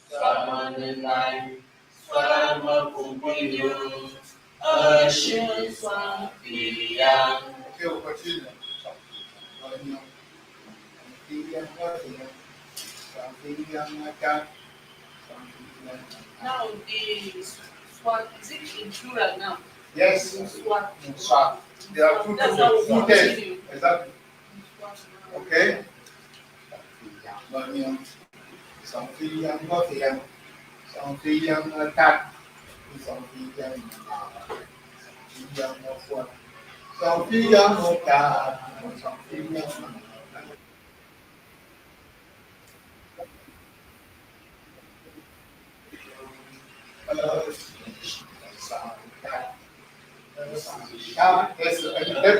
Swama nai, swama kubuyu, ashin swampiyan. Okay, we'll continue. Now the swat, is it in plural now? Yes. Swat. Swat. There are two terms. Exactly. Okay. Some fee young, not young. Some fee young attack. Some fee young. Young of one. Some fee young attack. Some fee young.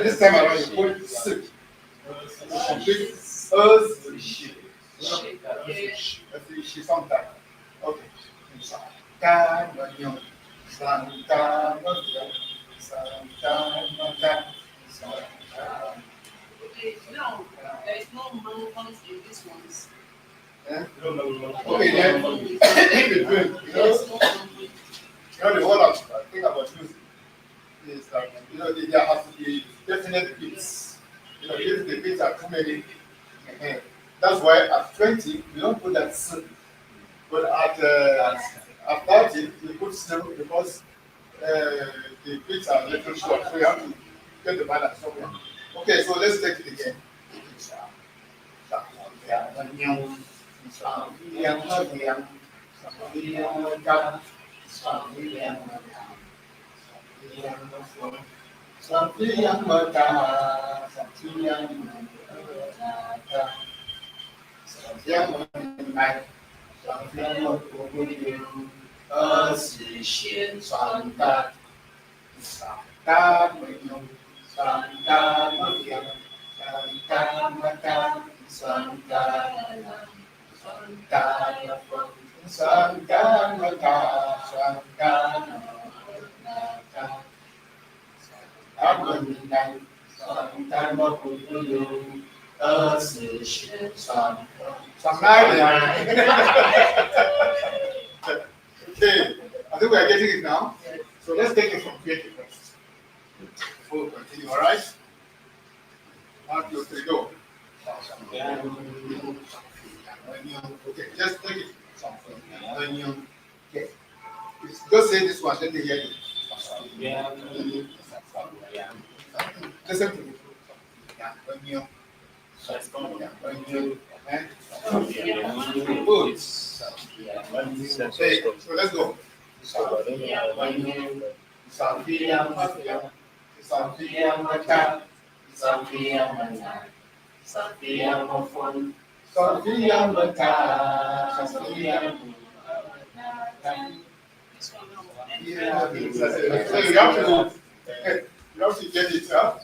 This time around you put sick. Complete she sometime. Okay. Okay, now there is no mountains in these ones. Okay, then in between, the whole thing about music is that there has to be definite beats. If the beats are too many, that's why at 20 we don't put that S, but at 30 we put S because the beats are a little short, so you have to get the balance somewhere. Okay, so let's take it again. Okay, I think we are getting it now. So let's take it from 20 first. Before we continue, all right? 1, 2, 3, go. Okay, just take it. Okay. Just say this one, let me hear you. Listen to me. Good. Okay, so let's go. So you have to get it up.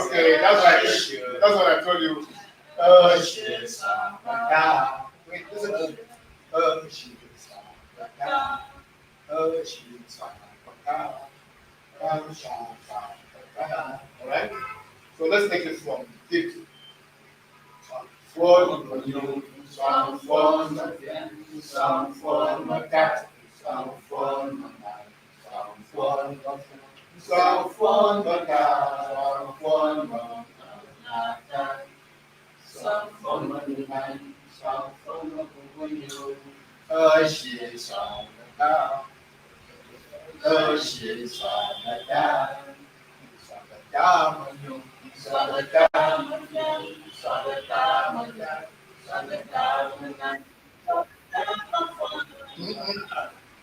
Okay, that's right. That's what I told you. Wait, listen to me. So let's take it from 50. Transform, transform, transform, cat, transform, transform, transform,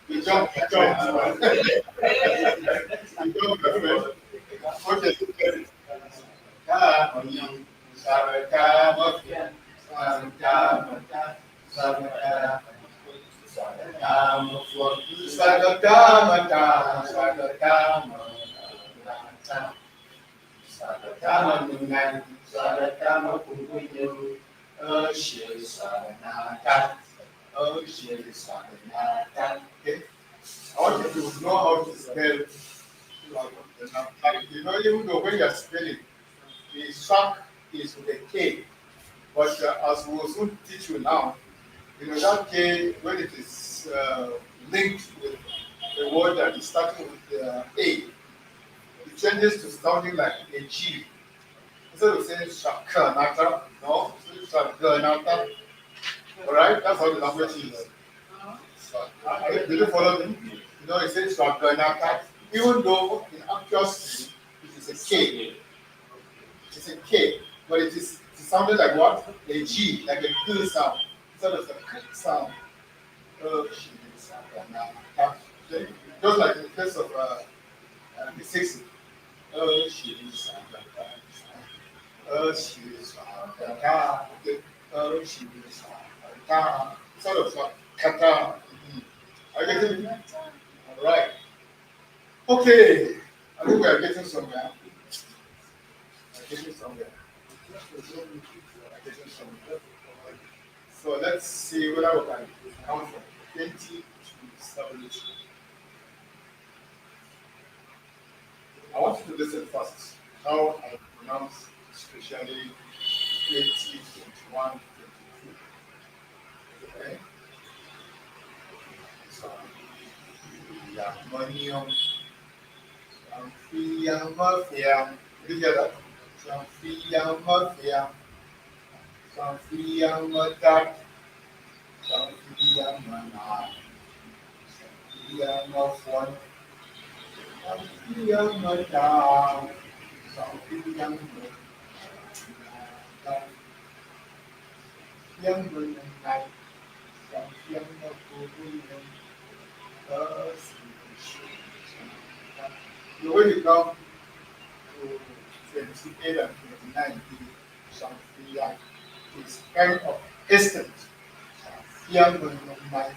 you jump, you jump. You jump, my friend. Okay. Okay. I want you to know how to spell. You know, even though when you're spelling, the shock is with a K. But as we will soon teach you now, you know that K, when it is linked with a word that is starting with A, it changes to sounding like a G. Instead of saying shakanata, no, it's shakanata. Alright, that's how the language is. Did you follow me? You know, it says shakanata, even though in actual speech it is a K. It's a K, but it sounded like what? A G, like a G sound. Instead of a K sound. Just like in the case of the 60. Sort of like kata. Are you getting me? All right. Okay. I think we are getting somewhere. Getting somewhere. Getting somewhere. So let's see whether we can count from 20 to 70. I want you to listen first. How I pronounce especially 20, 21, 22. Okay? So, Yamonium, Amphia, did you hear that? Amphia, Amphia, Amphia, Amphia, young madam, something younger than night, some younger woman, the way you come to 28 and 29, something young is kind of distant. Younger than night,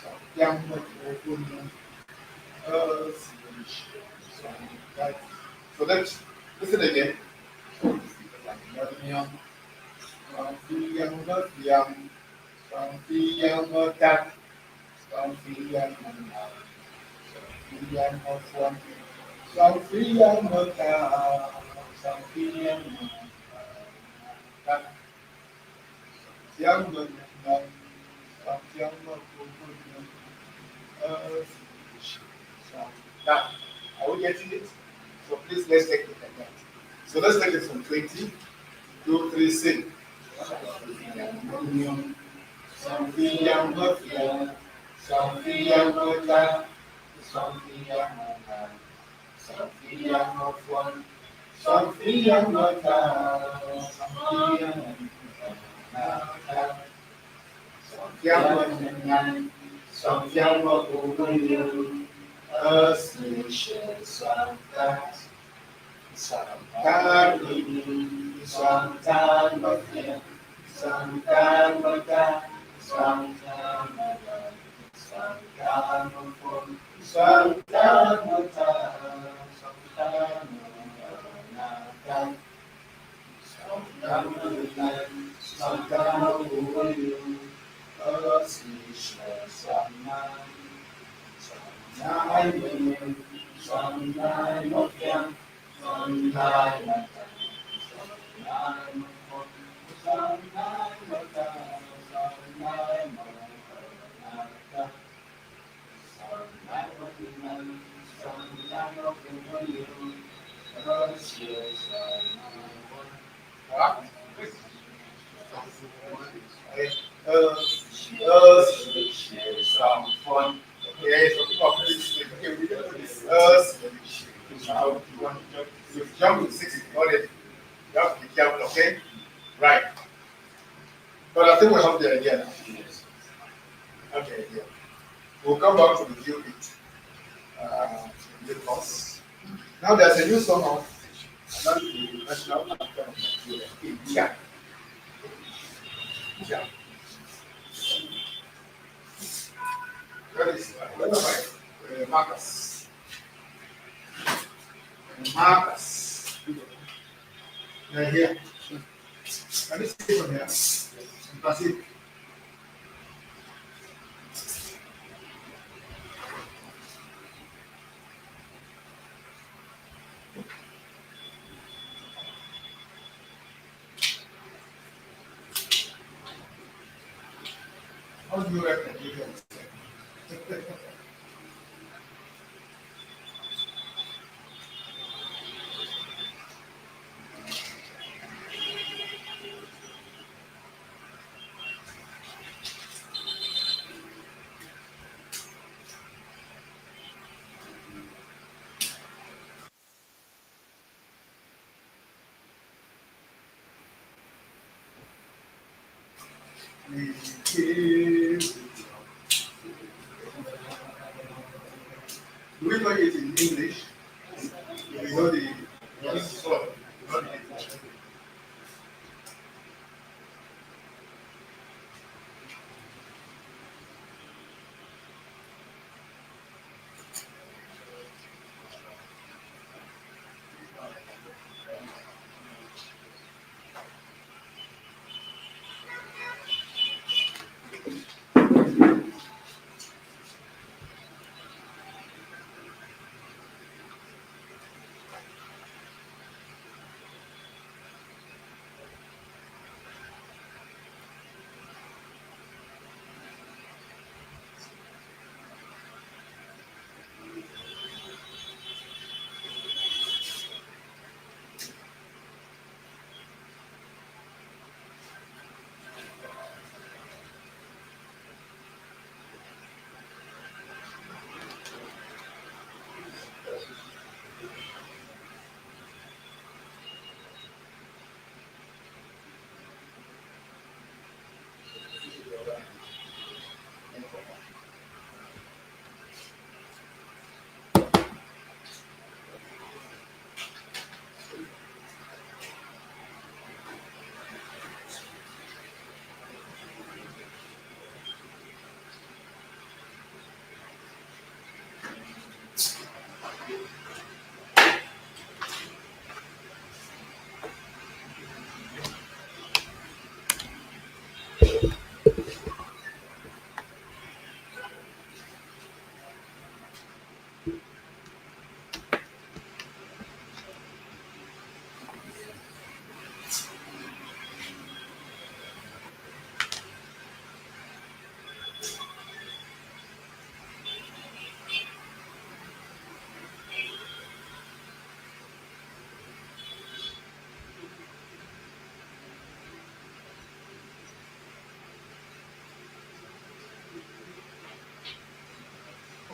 some younger woman, so let's listen again. Young, young, young, cat, young, young, one, young, cat, young, now, are we getting it? So please let's take it like that. So let's take it from 20, 2, 3, sing. Something young, something young, something young, something young of one, something young, something young, something young of a station, sometimes, sometimes, sometimes, sometimes, What? Okay. Some fun. Okay, so people are putting this. Okay, we can put this. You jump to 60. Got it. You have to be careful, okay? Right. But I think we have the idea now. Okay, yeah. We'll come back to the view bit. The course. Now there's a new song on the national anthem of Nigeria. Yeah. Yeah. That is one of my markers. Markers. Here. Can you see it from here? You can see. How do you reckon you can? We give. Do we know it in English? We know the yes.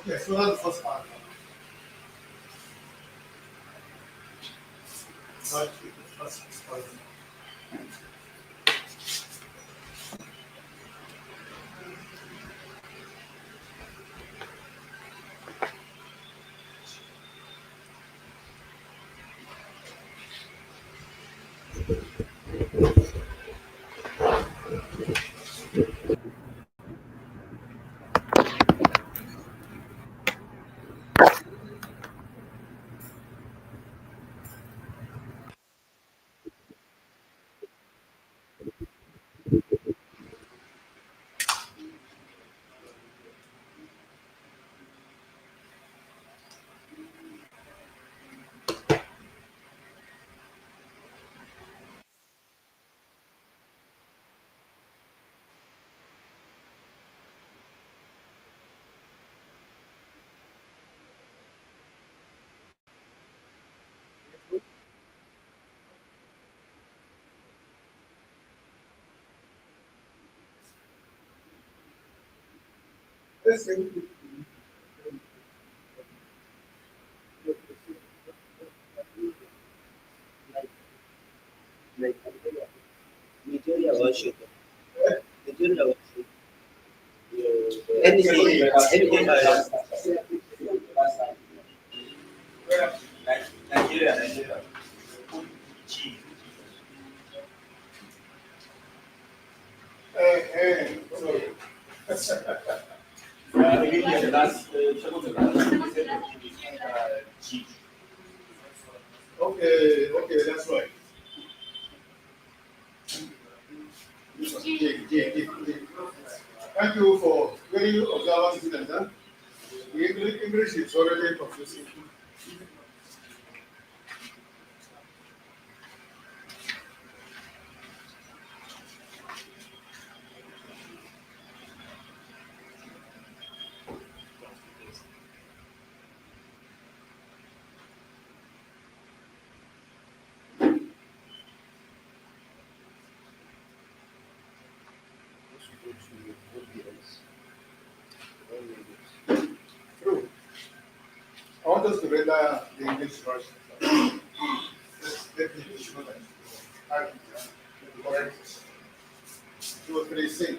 Okay, so that's the first part. But the first part. Listen, Nigeria worship. eh, Nigeria worship. Anything Nigeria. sorry. Okay, that's right. Jake. Thank you for very observant students. Huh? The English is already confusing. True. I want us to render the English version. Let me show that. Correct. 2 or 3, sing.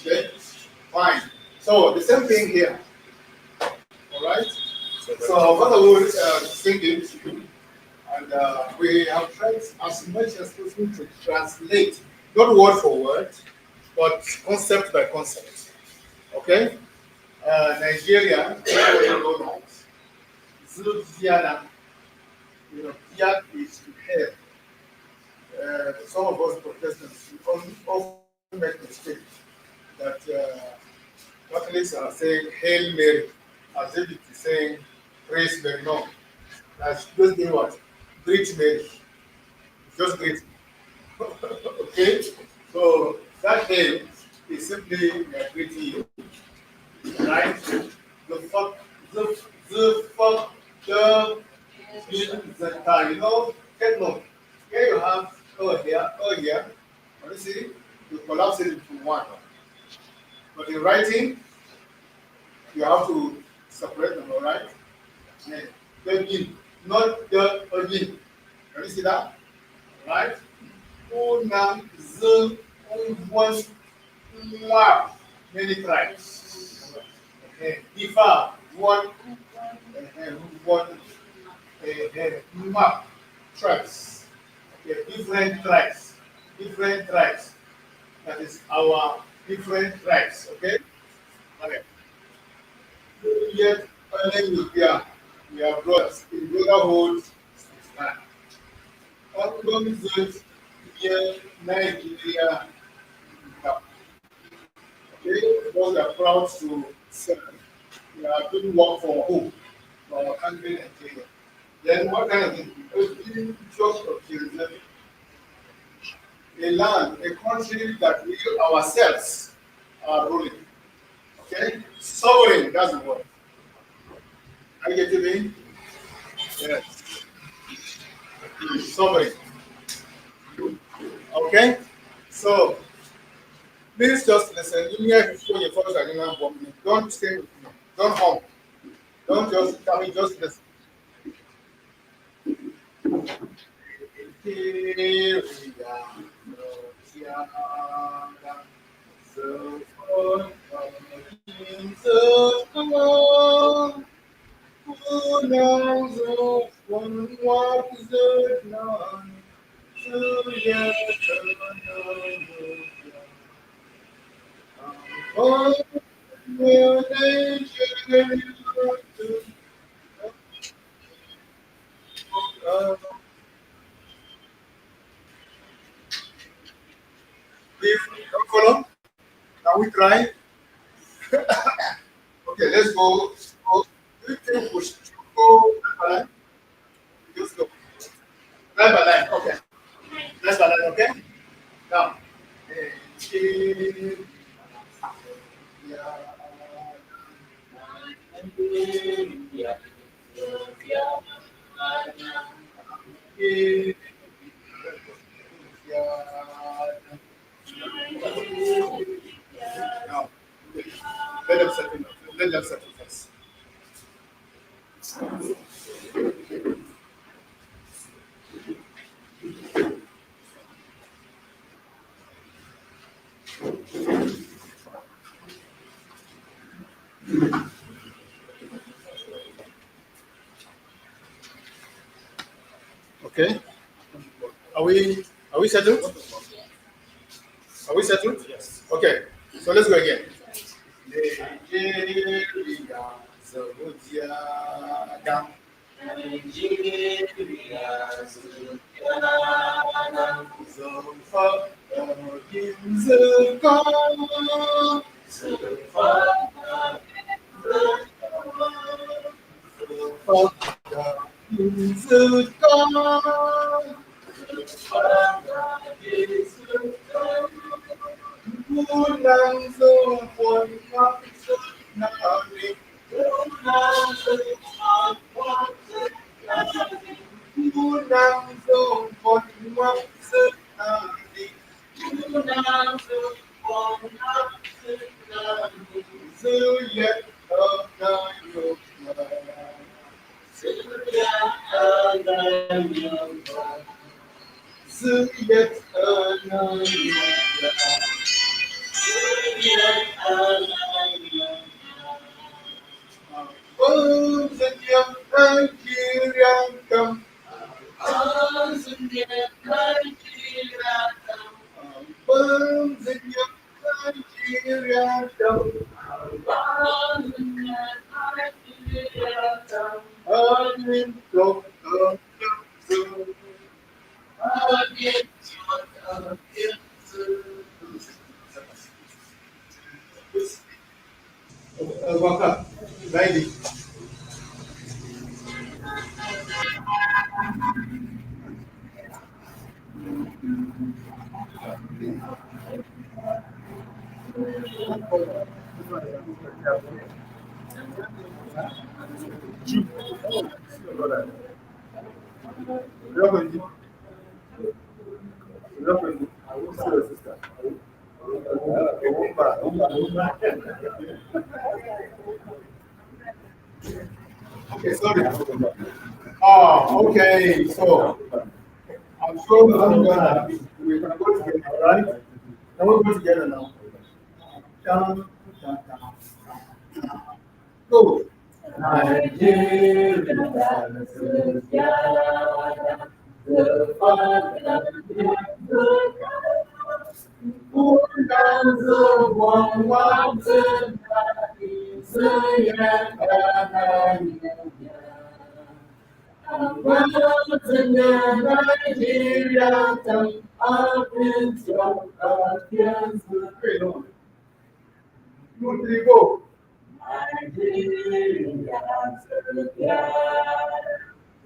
Okay, fine. So the same thing here. All right. So what I will sing it, and we have tried as much as possible to translate, not word for word, but concept by concept. Okay. Nigeria, everybody know that. Zulu, Tyap is to help. Some of us Protestants often make mistake that Catholics are saying Hail Mary as if it is saying Praise Mary. No, that's just doing what? Greet Mary. Just greet. Okay? So that Hail is simply greeting you. Right? The fuck, the time. Take note. Here you have here. You see, you collapse it into one. But in writing, you have to separate them, all right? Yeah. Begin, not the begin. Can you see that? Right? Una, z, one, mwa, many tribes. Okay. Ifa, one, one, map, tribes. Okay. Different tribes. That is our different tribes. Okay. Okay. Yet, finally, we are brothers in brotherhood. Organized here, Nigeria, okay, those are proud to serve. We are doing work for who? For our country, Nigeria. Then what kind of thing? Just of children, a land, a country that we ourselves are ruling. Okay? Sovereign, that's the word. Are you getting me? Yes. Sovereign. Okay? So please just listen. You hear before your first and don't stay with me. Don't hum. Don't just tell me, just listen. Oh, will they share Please, don't follow. Now we try. Okay, let's go. Go. Do you think we should go line by line? Just go. Line by line. Okay. Line by line. Okay. Now. Now, let them settle. Let them settle first. Okay. Are we settled? Are we settled? Yes. Okay. So let's go again. Nigeria, Zodiac. Zulfa, Zulfa, Zulfa, Pulang semuanya senang, pulang semuanya senang, suyat agayok, suyat agayok. Waka, lady. Okay, sorry. Oh, okay. So I'm sure we can go together, all right? Can we go together now? Dun, dun, dun. Go. Nigeria, one mountain, Nigeria, up into against the freedom. 2, 3, go. Nigeria,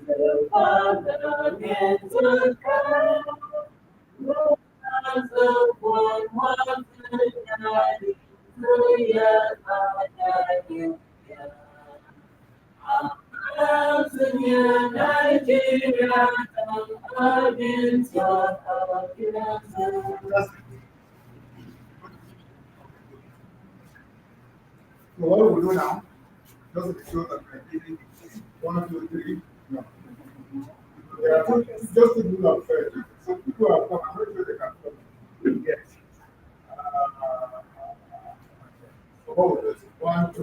the father against the crown. The one mountain, Nigeria, against your against. So what we do now, just to show that we're giving 1, 2, 3. No. There are just to do that first. Some people have come, I'm not sure they can come. Yes. Oh, there's 1, 2.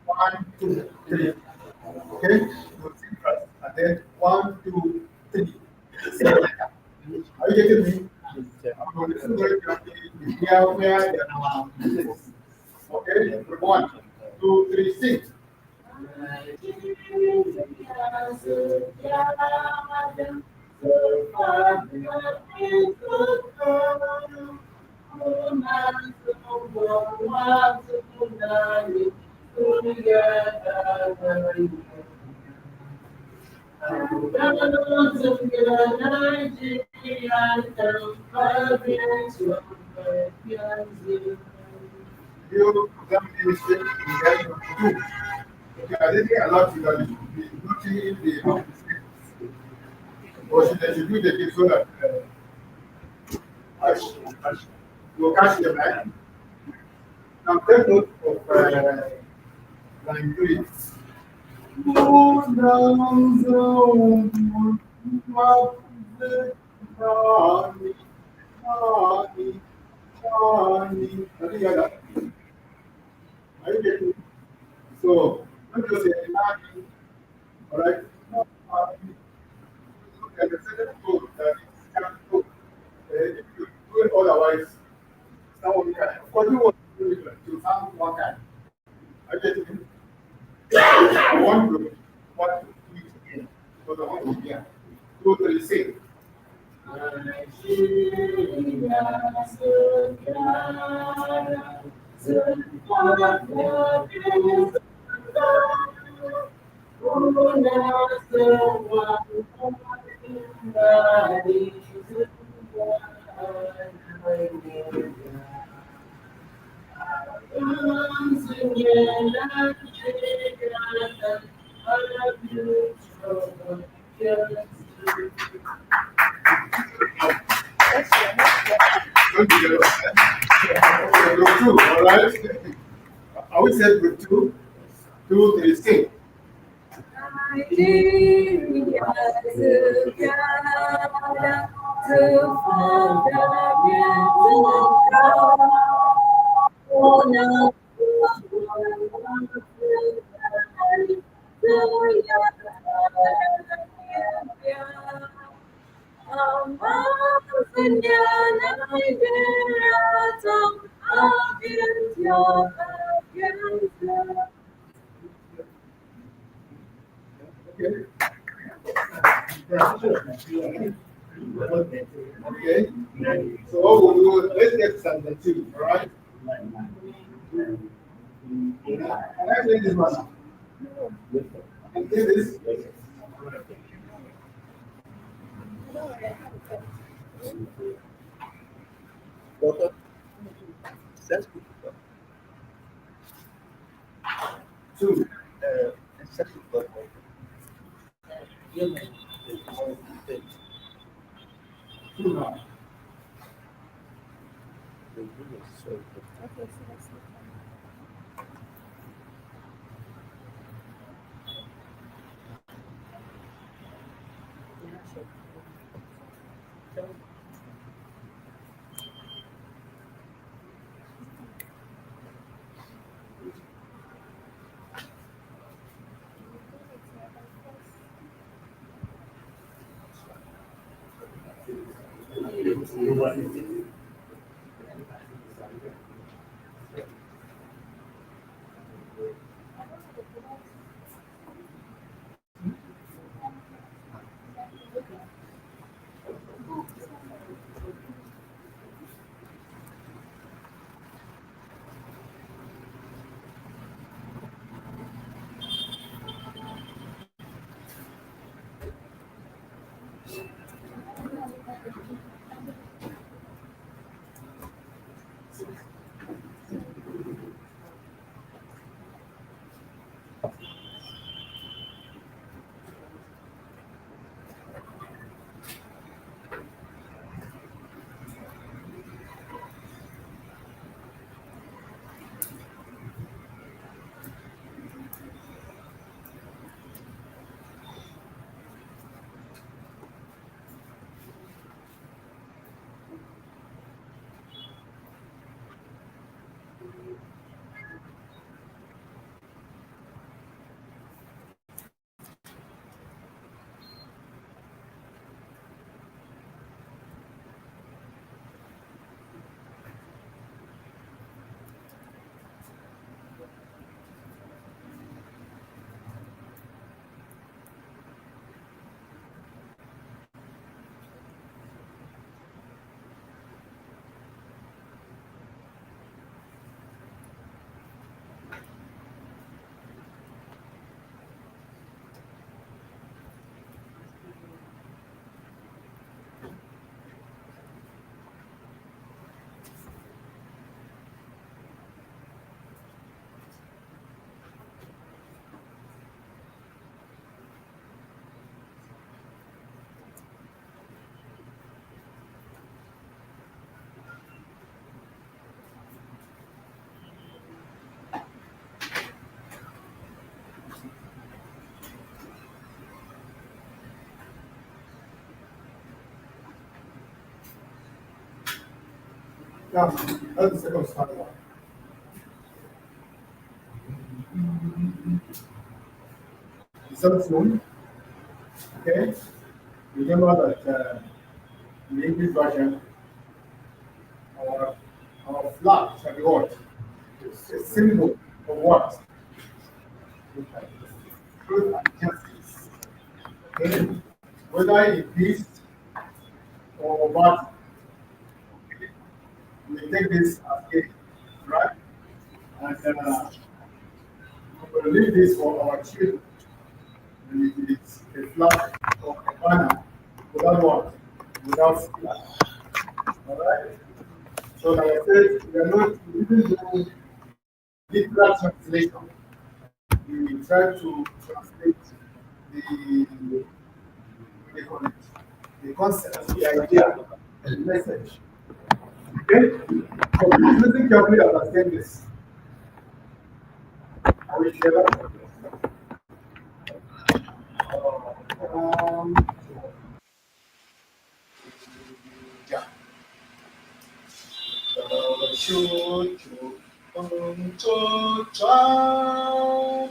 1, 2, 3. Okay? So think first. And then 1, 2, 3. So, are you getting me? I'm going to very carefully where they are now. Okay? 1, 2, 3, 6. You examine mistake in the two. Okay, I didn't allow you that you should be noting the mistakes. Or should they should do the thing so that you catch them, right? Now take note of line 3. I think you got that. Are you getting it? So, let me just say, all right? Look at the second code that is kind of code. If you do it otherwise, someone can. Of course, you want to do it to sound one kind. Are you getting it? I want to do it again. Because I want to be here. Go to the same. Don't be jealous. Group 2, all right? I would say group 2, 2, 3, sing. Okay. Okay. So what we'll do, let's get something 2, all right? Can I play this one? Can play this? That's good. 2. That's good. Two now. Now, that's the second standard. The cell phone, okay? Remember that in the English version, our, our flag shall be what? It's a symbol of what? Truth and justice. Okay? Whether in peace or battle, okay? We take this as a right? And we will leave this for our children. And it is a flag or a banner without what? Without flag. All right? So, like I said, we are not, we didn't do literal translation. We try to translate the, what do you call it? The concept, the idea, the message. Okay? So, please listen carefully as I say this. I will share that. Um, yeah. Choo, choo, choo, choo,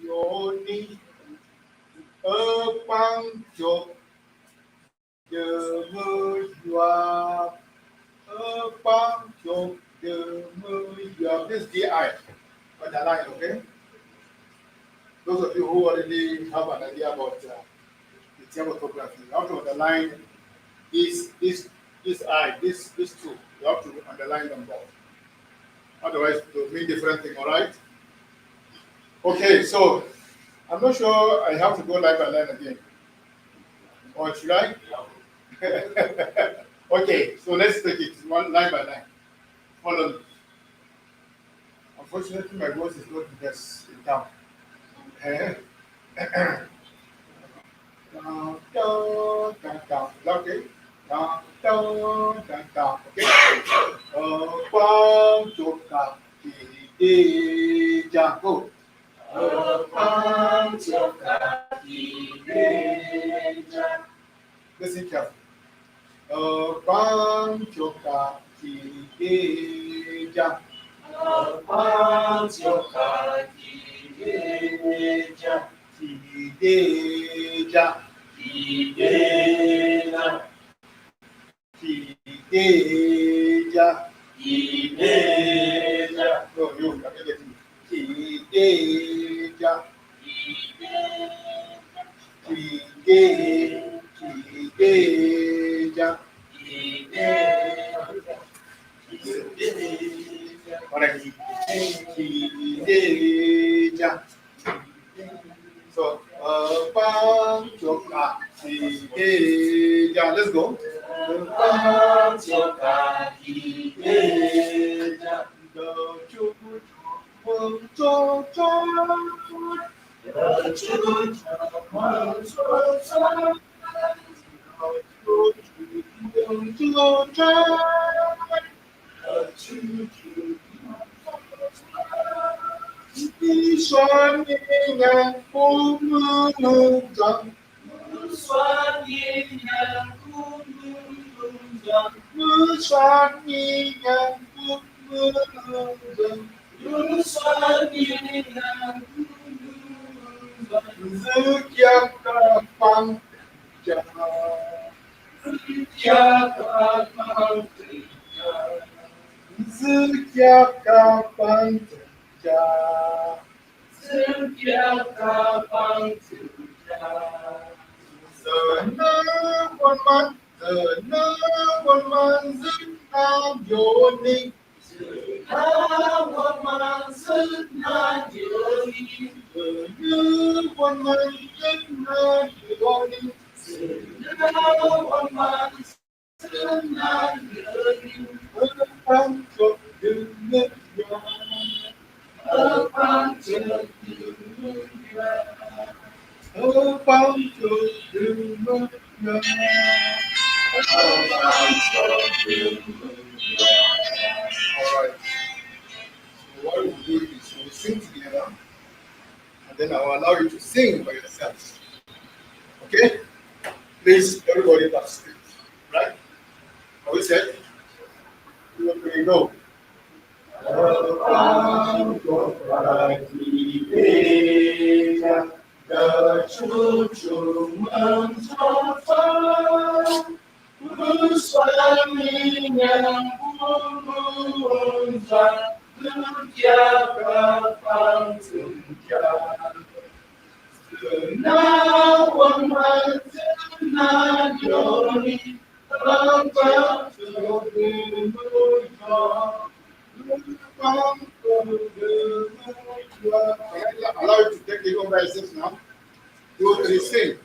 Yoni, Bang Chok, the Mujwa, Bang Chok, the Mujwa. This DI, underline, okay? Those of you who already have an idea about the typography, you have to underline this I, this two. You have to underline them both. Otherwise, it will mean different thing, all right? Okay, so I'm not sure I have to go line by line again. Or should I? Okay, so let's take it one line by line. Follow me. Unfortunately, my voice is not the best in town. Eh? Down, down, down, down. Okay. Down, down, down, down. Okay. Bang, choka, go. Listen carefully. Bang, choka, Kideja, Kideja, no, you, I'm getting Kideja, Kideja, Alright, Kideja. So, bang, choka, Kideja. Let's go. Bang, choka, Kideja. The choo, choo, the number one Yoni. All right. So what we do is we sing together, and then I will allow you to sing by yourself. Okay? Please, everybody participate. Right? Are we set? Okay, go. Welcome to Wikimedia, the children Swami yang pumunta Tyap Nawang Yoni Allow you to take the home by yourself now. Do three sing.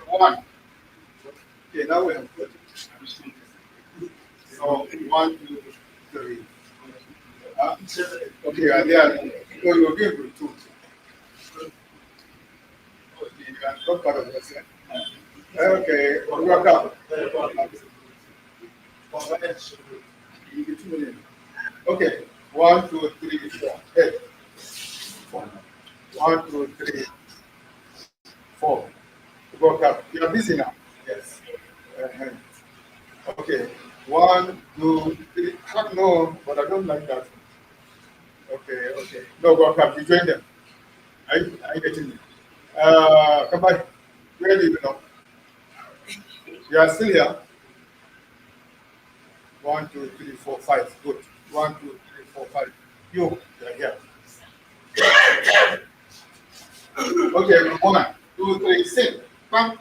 One. Okay, now we have put. So 1, 2, 3. Okay, and then oh, you're going to 2. Okay, you are not part of this. Okay, welcome. Okay, 1, 2, 3, 4. Hey. 1, 2, 3, 4. Welcome. You are busy now. Yes. Okay. 1, 2, 3. No, but I don't like that. Okay, okay. No, welcome. You join them. Are you getting me? Come back. Where do you know? You are still here. 1, 2, 3, 4, 5. Good. 1, 2, 3, 4, 5. You are here. Okay, 1, 2, 3, sing. Come.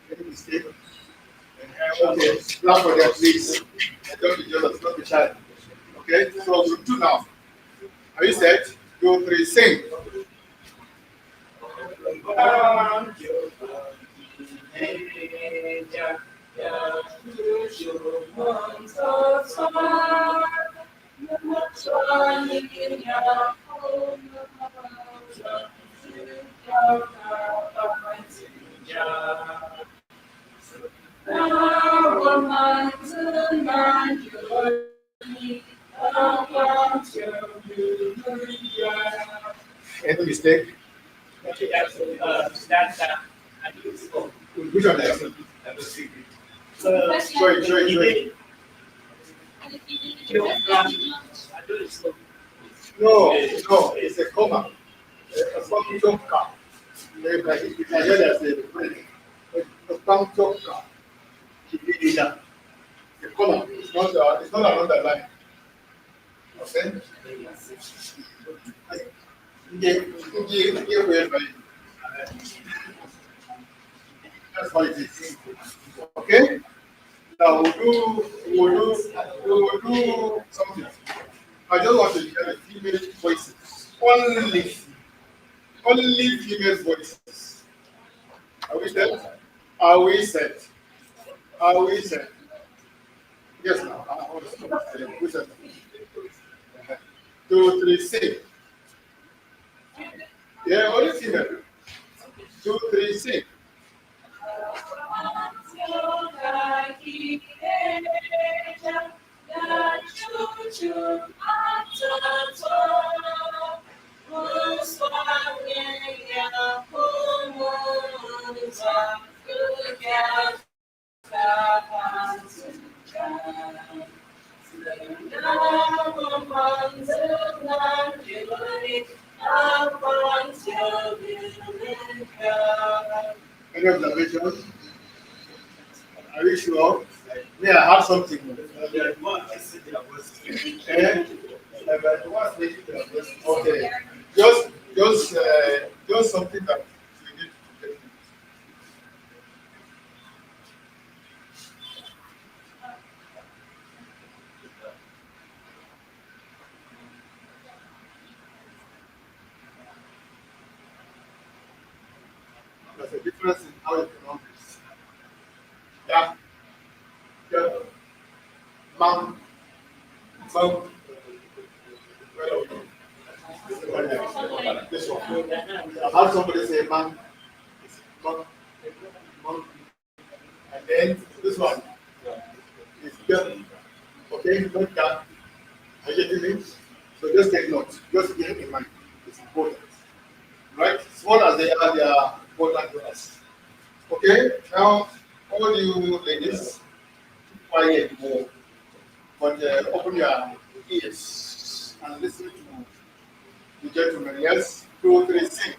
Any mistake? Okay, clap for them, please. Don't be jealous, don't be shy. Okay, so group 2 now. Are you set? 2, 3, sing. Any mistake? Okay, absolutely. I do it slow. Which one is it? Show it. I do it slow. No, it's a comma. A function car. You can hear that a function car. The comma. It's not another line. Okay? That's what it is. Okay? Now we'll do something. I just want to hear the female voices. Only female voices. Are we set? Are we set? Are we set? Yes, now. I want to stop. Who's that? 2, 3, sing. Yeah, only female. 2, 3, sing. Any observations? Are you sure? May I have something? Eh? Okay. Just something that you need to get. There's a difference in how you pronounce this. Yeah. Yeah. Mom. Mom. This one. I have somebody say mom. Mom. Mom. And then this one is girl. Okay, not that. Are you getting me? So just take note. Just keep it in mind. It's important. Right? Small as they are important to us. Okay? Now, all you ladies, quiet more. But open your ears and listen to the gentleman. Yes? 2, 3, sing.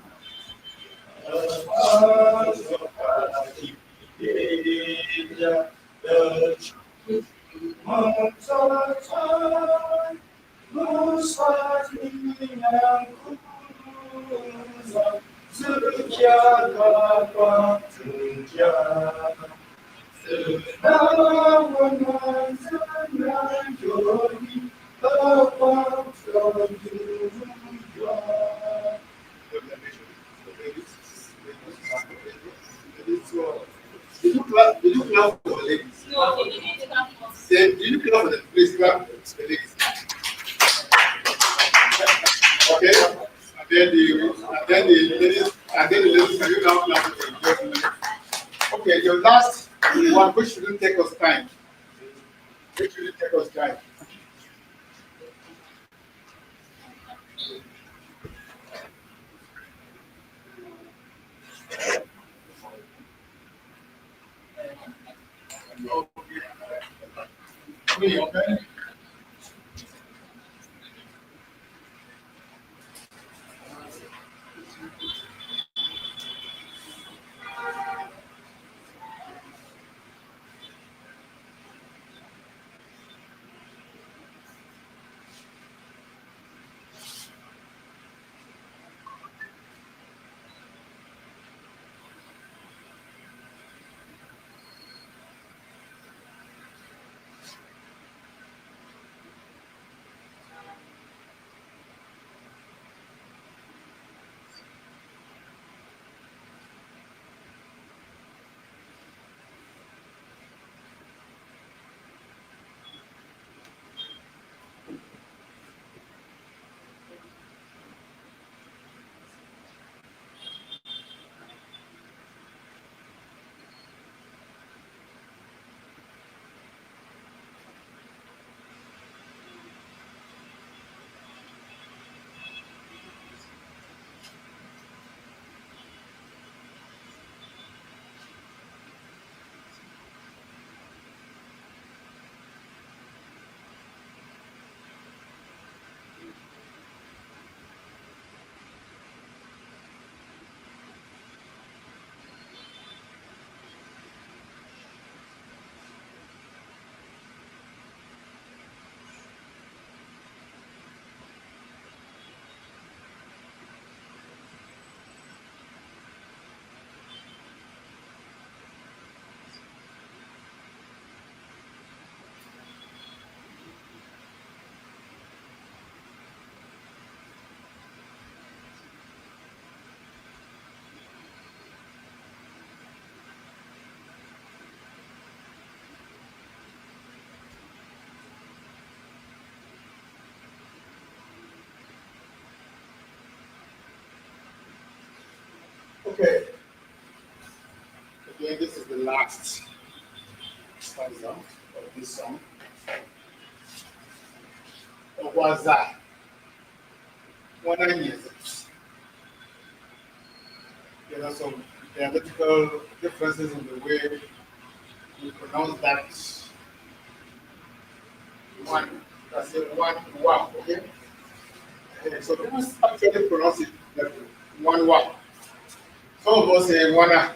Did you clap for the ladies? No, you need to come first. Then did you clap for the please clap for the ladies? Okay? And then the ladies, can you now clap for the gentlemen? Okay, your last one, which shouldn't take us time. Which shouldn't take us time. Me, okay? Okay. Again, this is the last stanza of this song. Waza. 1 years. There are some dialectical differences in the way we pronounce that one. That's a one wa. Okay. So people actually pronounce it like one wa. Some of us say one. I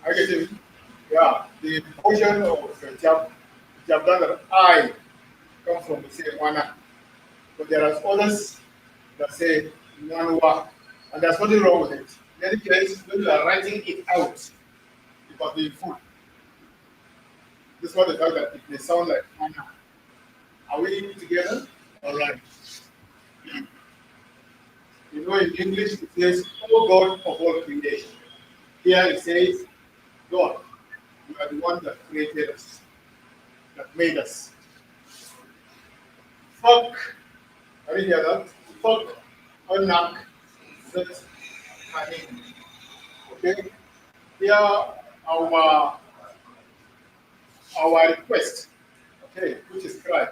get it. Yeah. The portion of the Tyap that I come from, we say one. But there are others that say one wa, and there's nothing wrong with it. In any case, when you are writing it out, it must be full. This is what the fact that it may sound like one. Are we together? All right. You know, in English it says, "Oh God of all creation." Here it says, "God, you are the one that created us, that made us." Fuck. Can you hear that? Fuck. Unak. Zet. Kahin. Okay. Here our our request. Okay, which is cry,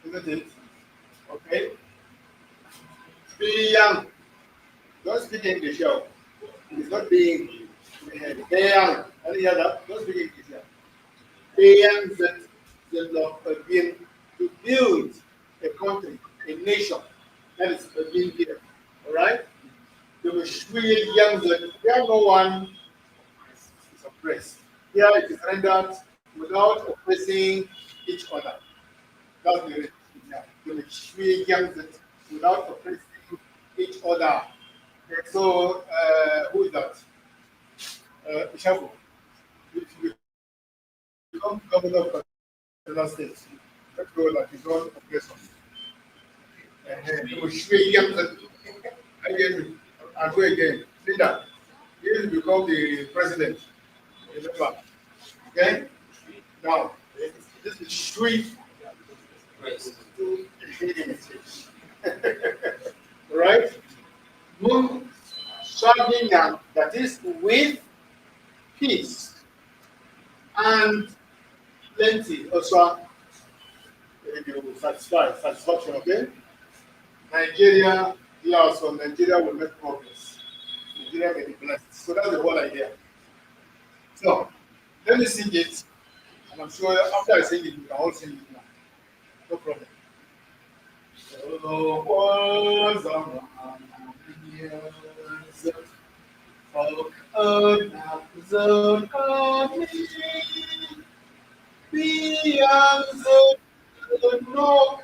isn't it? Okay. Be young. Don't speak English, yo. It's not being young. Can you hear that? Don't speak English, yo. Being that the law again to build a country, a nation that is again here. All right? They will really young that where no one is oppressed. Here it is rendered without oppressing each other. That's the reason. Yeah. They will really young that without oppressing each other. Okay, so who is that? Ishaku. If you become governor of Kaduna State, let's go like his own oppressor. He will swear young that again and go again. Linda, he will become the president. Remember. Okay? Now, this is sweet. Right? Moon serving that is with peace and plenty also you satisfaction, okay? Nigeria, yeah, also Nigeria will make progress. Nigeria may be blessed. So that's the whole idea. So let me sing it, and I'm sure after I sing it, you can all sing it now. No problem. So was a years folk the coming beyond the knock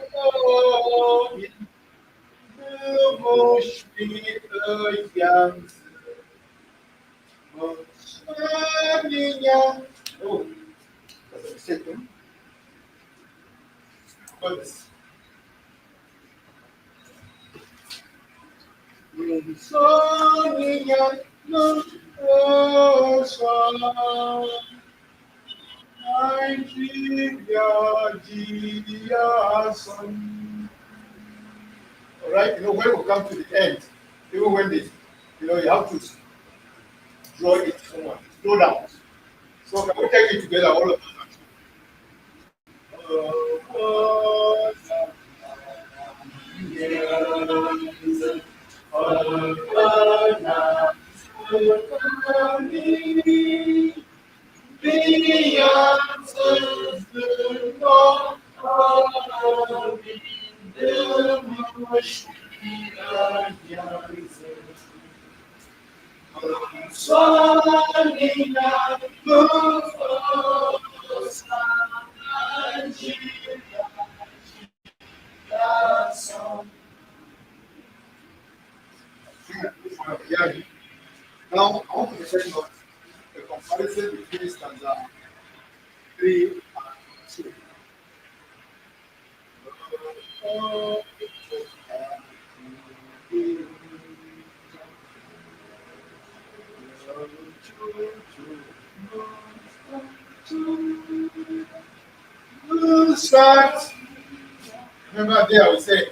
in the bush be a young oh, that's a mistake. Got this. Sonia, no, all right, you know, when we come to the end, even when this, you know, you have to draw it somewhere, slow down. So can we take it together, all of us? Yeah. Now, I want to present a comparison between stanza 3 and 2. Start. Remember there we said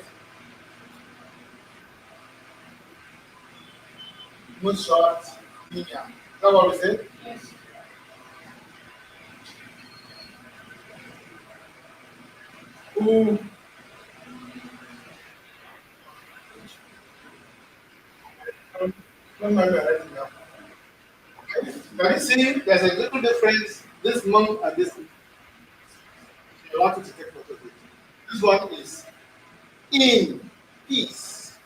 moonshot, linear. Is that what we said? Yes. Who don't mind writing now. Can you see there's a little difference this month and this month? You want to take photo of it. This one is in peace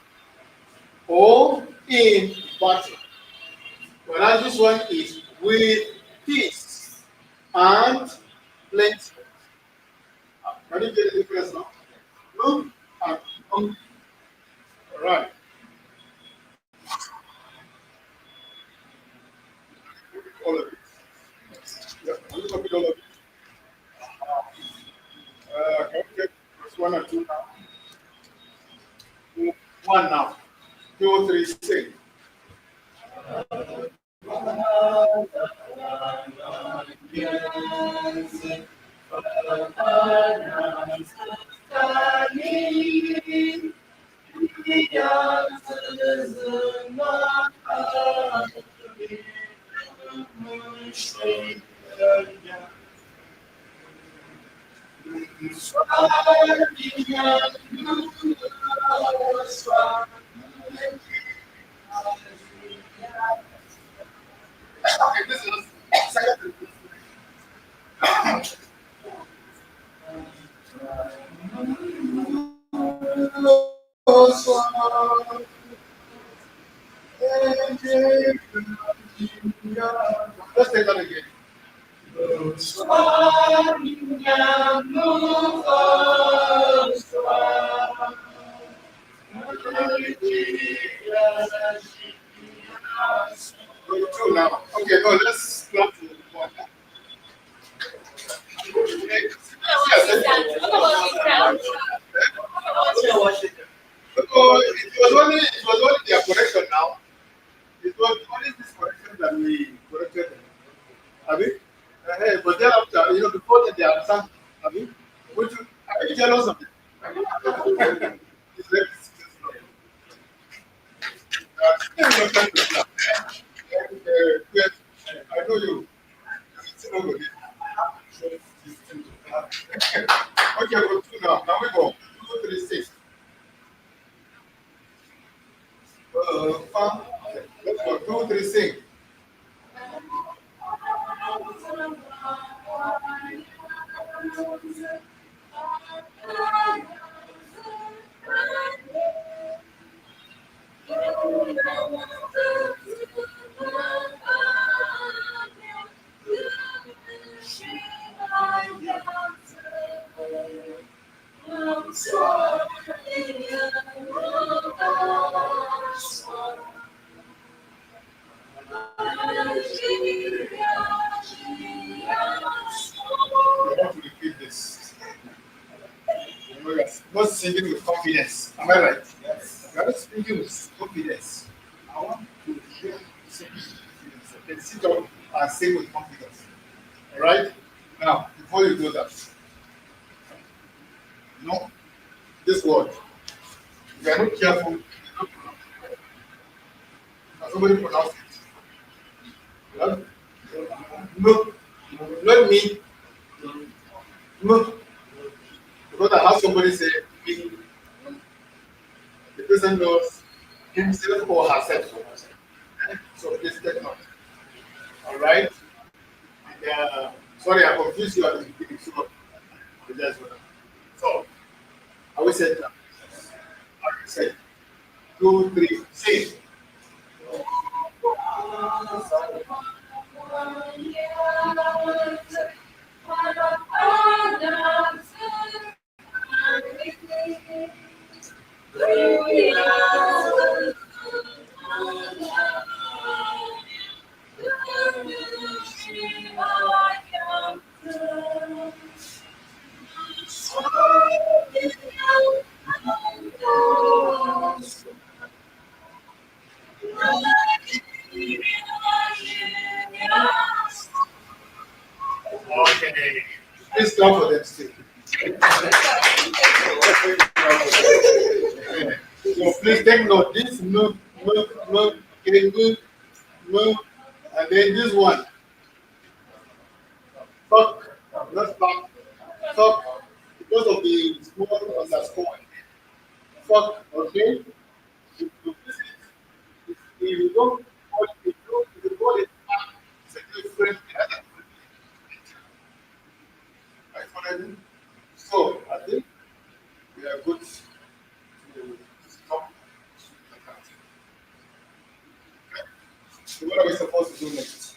or in battle. Whereas this one is with peace and plenty. Can you get the difference now? Look and come. All right. All of it. Yeah, can you copy all of it? Can you get first one or two now? One now. Two, three, six. Okay, this is second. Let's take that again. Two now. Okay, no, let's go to one. It was only their correction now. It was only this correction that we corrected them. Abi? But thereafter, before that they understand, Abi, are you jealous of it? It's very still not trying to clap. Yes, I know you. It's not good. Okay, go two now. Now we go. 2, 3, 6. Let's go. 2, 3, 6. We want to repeat this. Not singing with confidence. Am I right? Yes. We are not speaking with confidence. I want to hear sing with confidence. Okay, sit down and sing with confidence. All right? Now, before you do that, this word, if you are not careful, can somebody pronounce it? Huh? No, not me. No, because I have somebody say me. The person knows himself or herself. So please take note. All right. And, sorry, I confused you at the beginning. So, apologize for that. So, I will say that. I will say 2, 3, sing. Okay. Please clap for them still. So please take note. This move, okay, move, and then this one. Fuck, not fuck. Fuck, because of the small underscore. Fuck, okay? If you don't call it, if you call it fuck, it's a different. Right, what I mean? So, I think So what are we supposed to do next?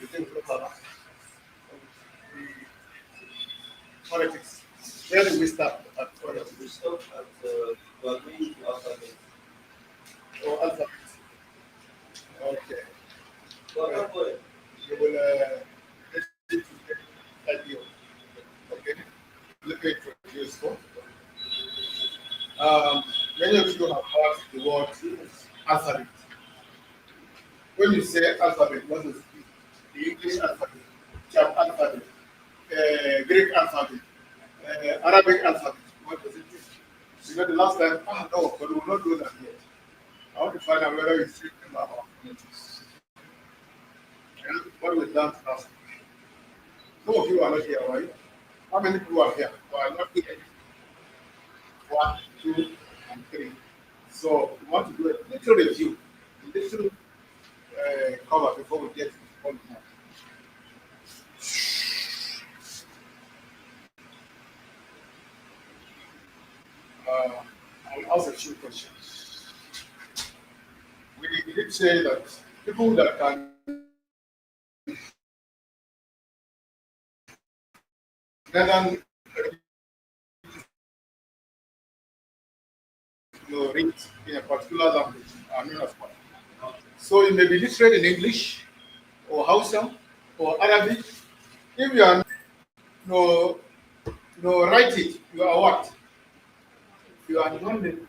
We think about politics. Where do we start at politics? We stop at we are going to alphabet. Or alphabet? Okay. But that boy, You will listen to the idea. Okay. Let me introduce you. Um, Many of you have heard the word alphabet. When you say alphabet, what is it? The English alphabet, Czech alphabet, Greek alphabet, Arabic alphabet. What does it mean? You know, the last time, no, but we will not do that yet. I want to find out whether it's written about our communities. And what we've done last week. Some of you are not here, right? How many people are here? Who are not here? One, two, and three. So we want to do a little review, a little cover before we get to all the time. I'll ask a few questions. We did say that people that can neither read in a particular language are known as what? So you may be literate in English or Hausa or Arabic. If you are no write it, you are what? You are non.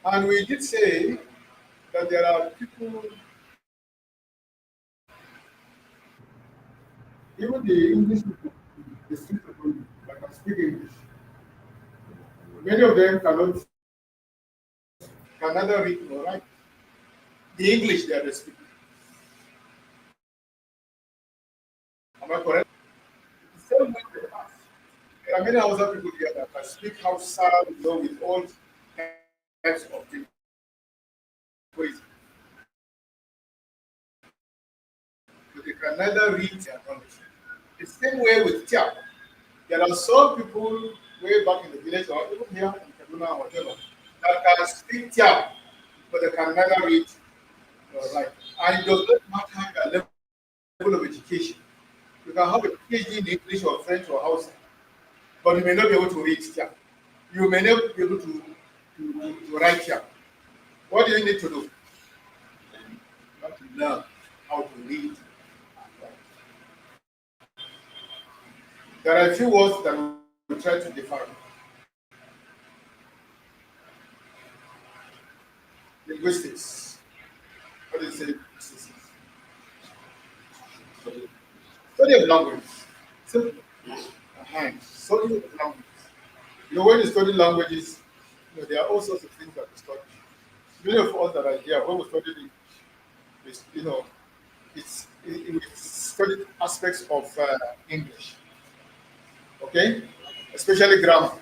And we did say that there are people, even the English people, the street people that can speak English, many of them can neither read nor write. The English they are speaking. Am I correct? The same way they pass. There are many other people here that can speak Hausa, with all types of things. But they can neither read their knowledge. The same way with Tyap. There are some people way back in the village or even here in Kaduna or whatever that can speak Tyap, but they can neither read nor write. And it does not matter their level of education. You can have a PhD in English or French or Hausa, but you may not be able to read Tyap. You may not be able to write Tyap. What do you need to do? You have to learn how to read. There are a few words that we try to define. Linguistics. What is it? Study of language. Simple. Study of language. When you study languages, there are all sorts of things that we study. Many of us that are here, when we study English, we study aspects of English. Okay? Especially grammar.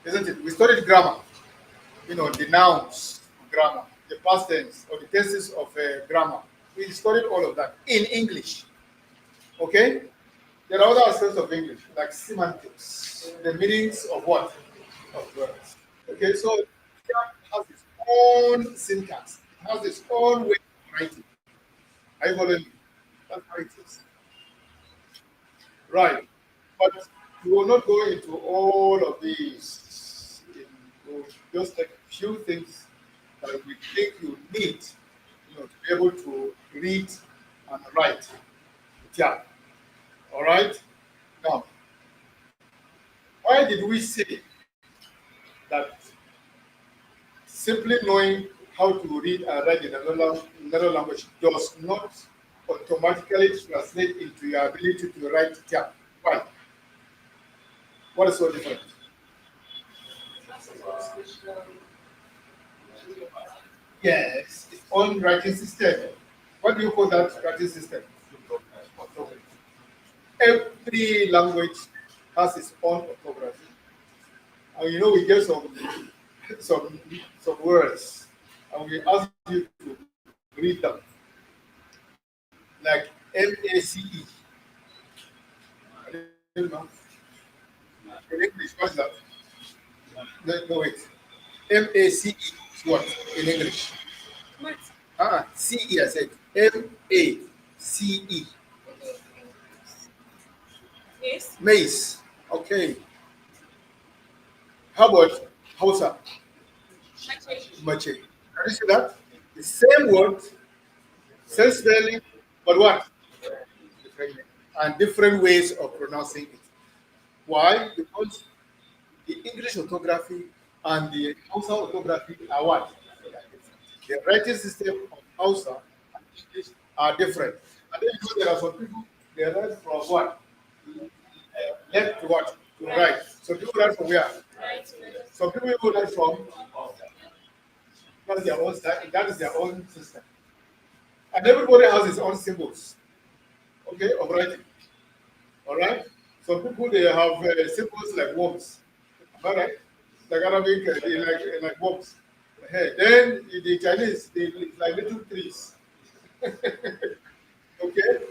Isn't it? We studied grammar. The nouns of grammar, the past tense or the tenses of grammar. We studied all of that in English. Okay? There are other aspects of English, like semantics, the meanings of what? Of words. Okay, so it has its own syntax, it has its own way of writing. Are you following me? That's how it is. Right. But we will not go into all of these. We'll just take a few things that we think you need to be able to read and write. Yeah. All right. Now, why did we say that simply knowing how to read and write in another language does not automatically translate into your ability to write Tyap? Why? What is so different? Yes, its own writing system. What do you call that writing system? Every language has its own orthography. And we get some some words and we ask you to read them. Like MACE. I don't know. In English, what's that? No, wait. MACE. What in English? CE, I said. MACE. Yes. Mace. Okay. How about Hausa? Mache. Can you see that? The same word, same spelling, but what? Different, and different ways of pronouncing it. Why? Because the English orthography and the Hausa orthography are what? The writing system of Hausa and English are different. And then you know there are some people, they write from what? Left to what? To right. Some people write from where? Some people even write from, that's their own style, that is their own system. And everybody has his own symbols, okay, of writing. All right? Some people, they have symbols like worms. All right? Like Arabic, they like worms. Hey, then the Chinese, they like little trees. Okay?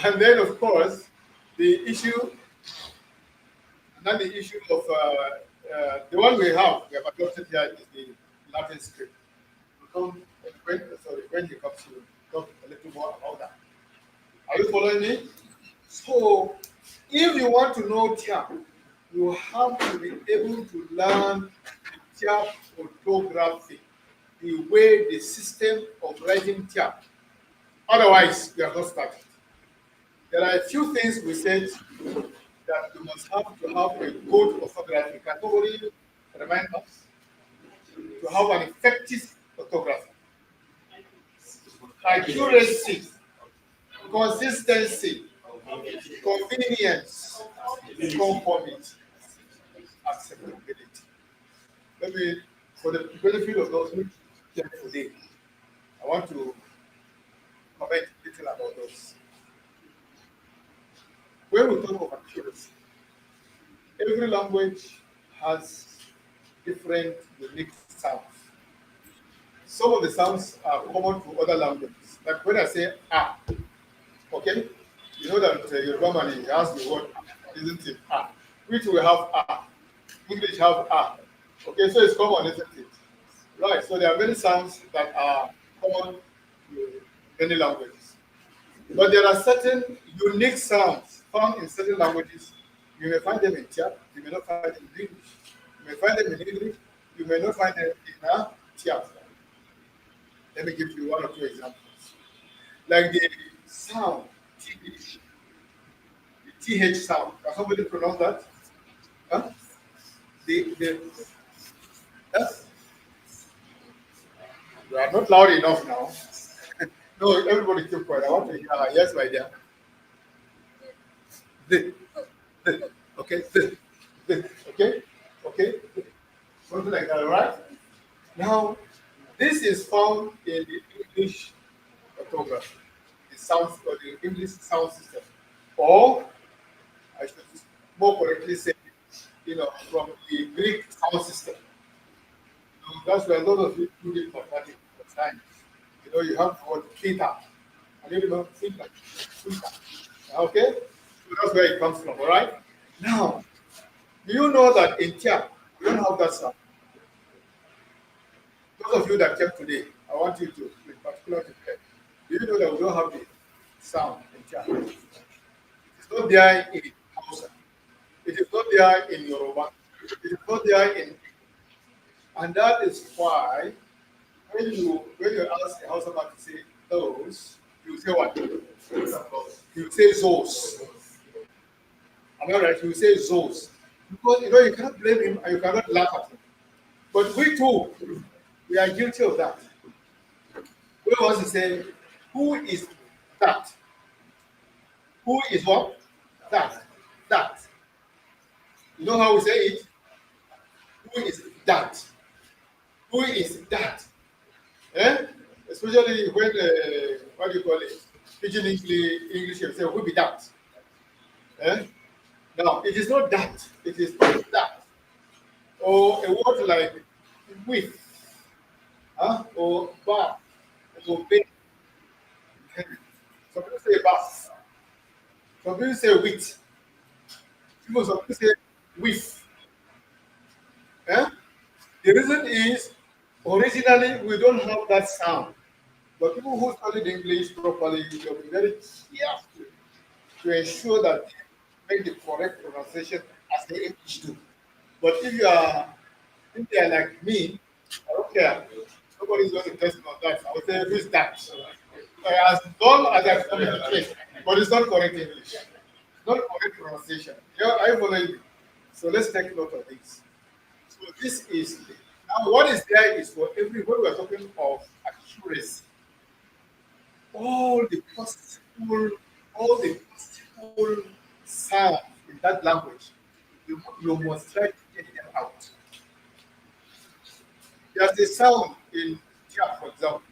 And then, of course, the issue, not the issue of the one we have adopted here is the Latin script. We'll come, when you come to talk a little more about that. Are you following me? So, if you want to know Tyap, you have to be able to learn Tyap orthography, the way the system of writing Tyap. Otherwise, you are not started. There are a few things we said that you must have to have a good orthography. Can somebody remind us to have an effective orthography? Accuracy, consistency, convenience, conformity, acceptability. Let me, for the benefit of those who came today, I want to comment a little about those. When we talk of accuracy, every language has different unique sounds. Some of the sounds are common to other languages. Like when I say ah, okay, you know that Yoruba man has the word ah, isn't it? Ah, which we have ah, English have ah. Okay, so it's common, isn't it? Right. So there are many sounds that are common to many languages, but there are certain unique sounds found in certain languages. You may find them in Tiap, you may not find them in English. You may find them in English, you may not find them in Tiap. Let me give you one or two examples. Like the sound, TH, the TH sound. Can somebody pronounce that? Huh? The yes? You are not loud enough now. No, everybody keep quiet. I want to hear. Yes, my dear. The, okay, okay, okay. Something like that, right? Now, this is found in the English orthography, the sound or the English sound system, or I should more correctly say, from the Greek sound system. That's where a lot of you do it for time. You have the word theta. And you remember theta. Theta. Okay? So that's where it comes from, all right? Now, do you know that in Tia, we don't have that sound? Those of you that came today, I want you to, in particular, to pay. Do you know that we don't have the sound in Tia? It's not there in Hausa. It is not there in Yoruba. It is not there in. And that is why when you ask a Hausa man to say those, you say what? You say those. Am I right? You say those. Because you cannot blame him and you cannot laugh at him. But we too, we are guilty of that. We want to say, who is that? Who is what? That. That. You know how we say it? Who is that? Who is that? Eh? Especially when, what do you call it? Pidgin English, you say, who be that? Eh? Now, it is not that, it is that. Or a word like with, or bar, or big. Some people say bus. Some people say with. Some people say with. Eh? The reason is Originally, we don't have that sound. But people who studied English properly, they'll be very careful to ensure that they make the correct pronunciation as the English do. But if they are like me, I don't care. Nobody's going to test me on that. I will say, who's that? As long as I communicate, but it's not correct English. It's not correct pronunciation. Yeah, I follow you. So let's take note of this. So this is now what is there is for every when we are talking of accuracy, all the possible, all the possible sounds in that language, you must try to get them out. There's a sound in Tyap, for example,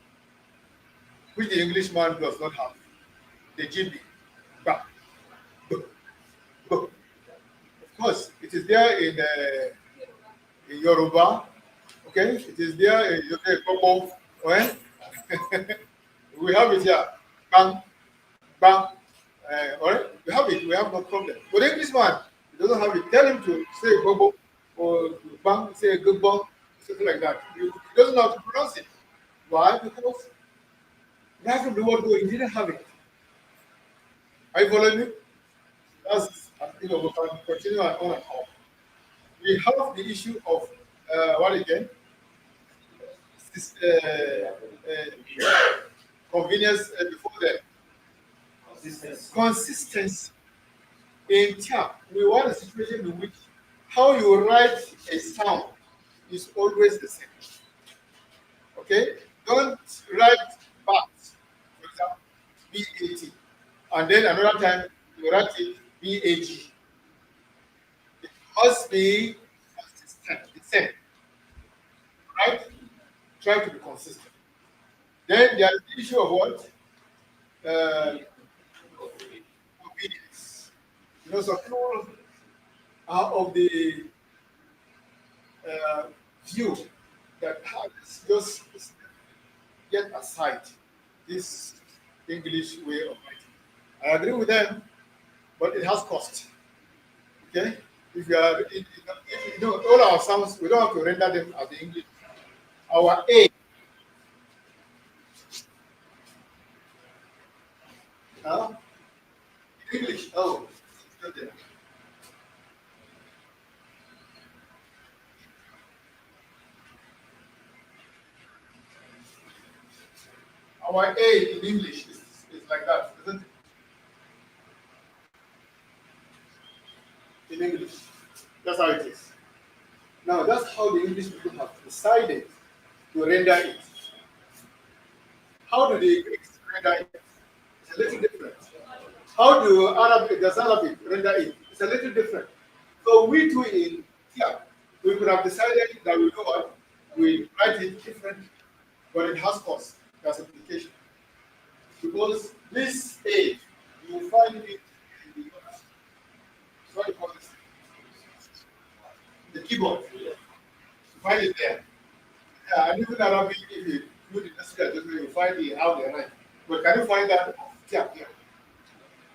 which the Englishman does not have. The GB. Ba, b, b. Of course, it is there in Yoruba. Okay, it is there in Yoruba. Okay? We have it here. Bang, bang. All right, we have it. We have no problem. But the Englishman, he doesn't have it. Tell him to say bobo or bang, say good bang, something like that. He doesn't know how to pronounce it. Why? Because right from the word go, he didn't have it. Are you following me? That's we can continue on and on. We have the issue of what again? This, convenience before the consistency. In Tyap, we want a situation in which how you write a sound is always the same. Okay? Don't write bat, for example, BAT, and then another time you write it BAG. It must be consistent, the same, right? Try to be consistent. Then there's the issue of what? Uh, Obedience. Some people are of the uh, view that just get aside this English way of writing. I agree with them, but it has cost. Okay? If you are, if you know, all our sounds, we don't have to render them as the English. Our A, huh? English, oh, it's not there. Our A in English is like that, isn't it? In English. That's how it is. Now, that's how the English people have decided to render it. How do the Greeks render it? It's a little different. How does Arabic render it? It's a little different. So we too in here, we could have decided that we know what we write it different, but it has cost, it has implication. Because this A, you will find it in the what do you call this? The keyboard. You find it there. Yeah, and even Arabic, if you do the necessary adjustment, you find it how they write. But can you find that? Yeah, yeah.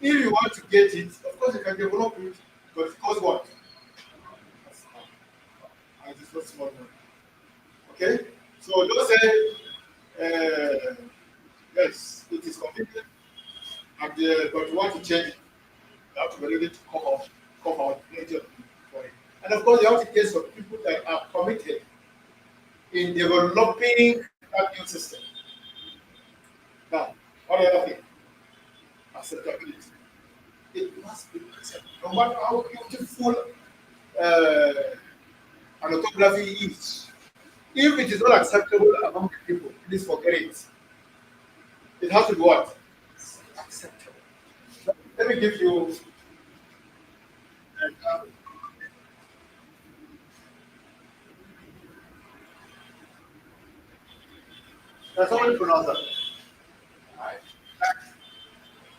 If you want to get it, of course you can develop it, but it costs what? And it's not small money. Okay? So don't say, yes, it is convenient, and, but you want to change it. You have to be ready to come out plenty of people for it. And of course, you have to get some people that are committed in developing that new system. Now, what other thing? Acceptability. It must be acceptable. No matter how beautiful uh, an orthography is, if it is not acceptable among the people, please forget it. It has to be what? Acceptable. Let me give you an example. Can somebody pronounce that?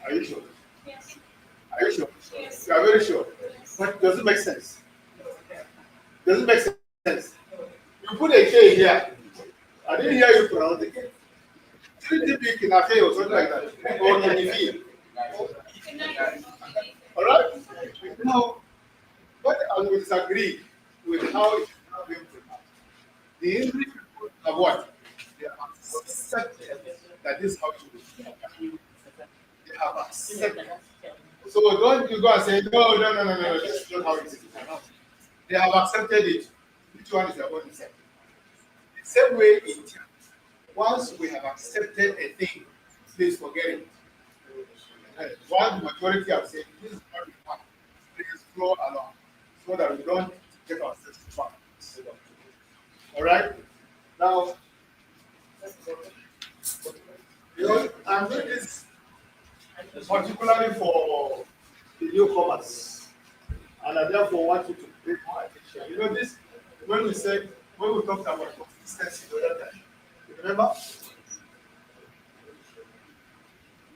Are you sure? Yes. Are you sure? Yes. You are very sure. But does it make sense? Does it make sense? You put a K here. I didn't hear you pronounce the K. Didn't big in a K or something like that? Or in the V. All right? Now, but I will disagree with how it is now being pronounced. The English people have what? They have accepted that this is how it is. They have accepted. So don't you go and say, no, no, no, no, no, this is not how it is. They have accepted it. Which one is the one accepted? The same way in church. Once we have accepted a thing, please forget it. One majority have said, this is what we want. Please flow along so that we don't take ourselves back. All right? Now, I'm doing this particularly for the newcomers, and I therefore want you to pay more attention. This when we talked about consistency the other time. You remember?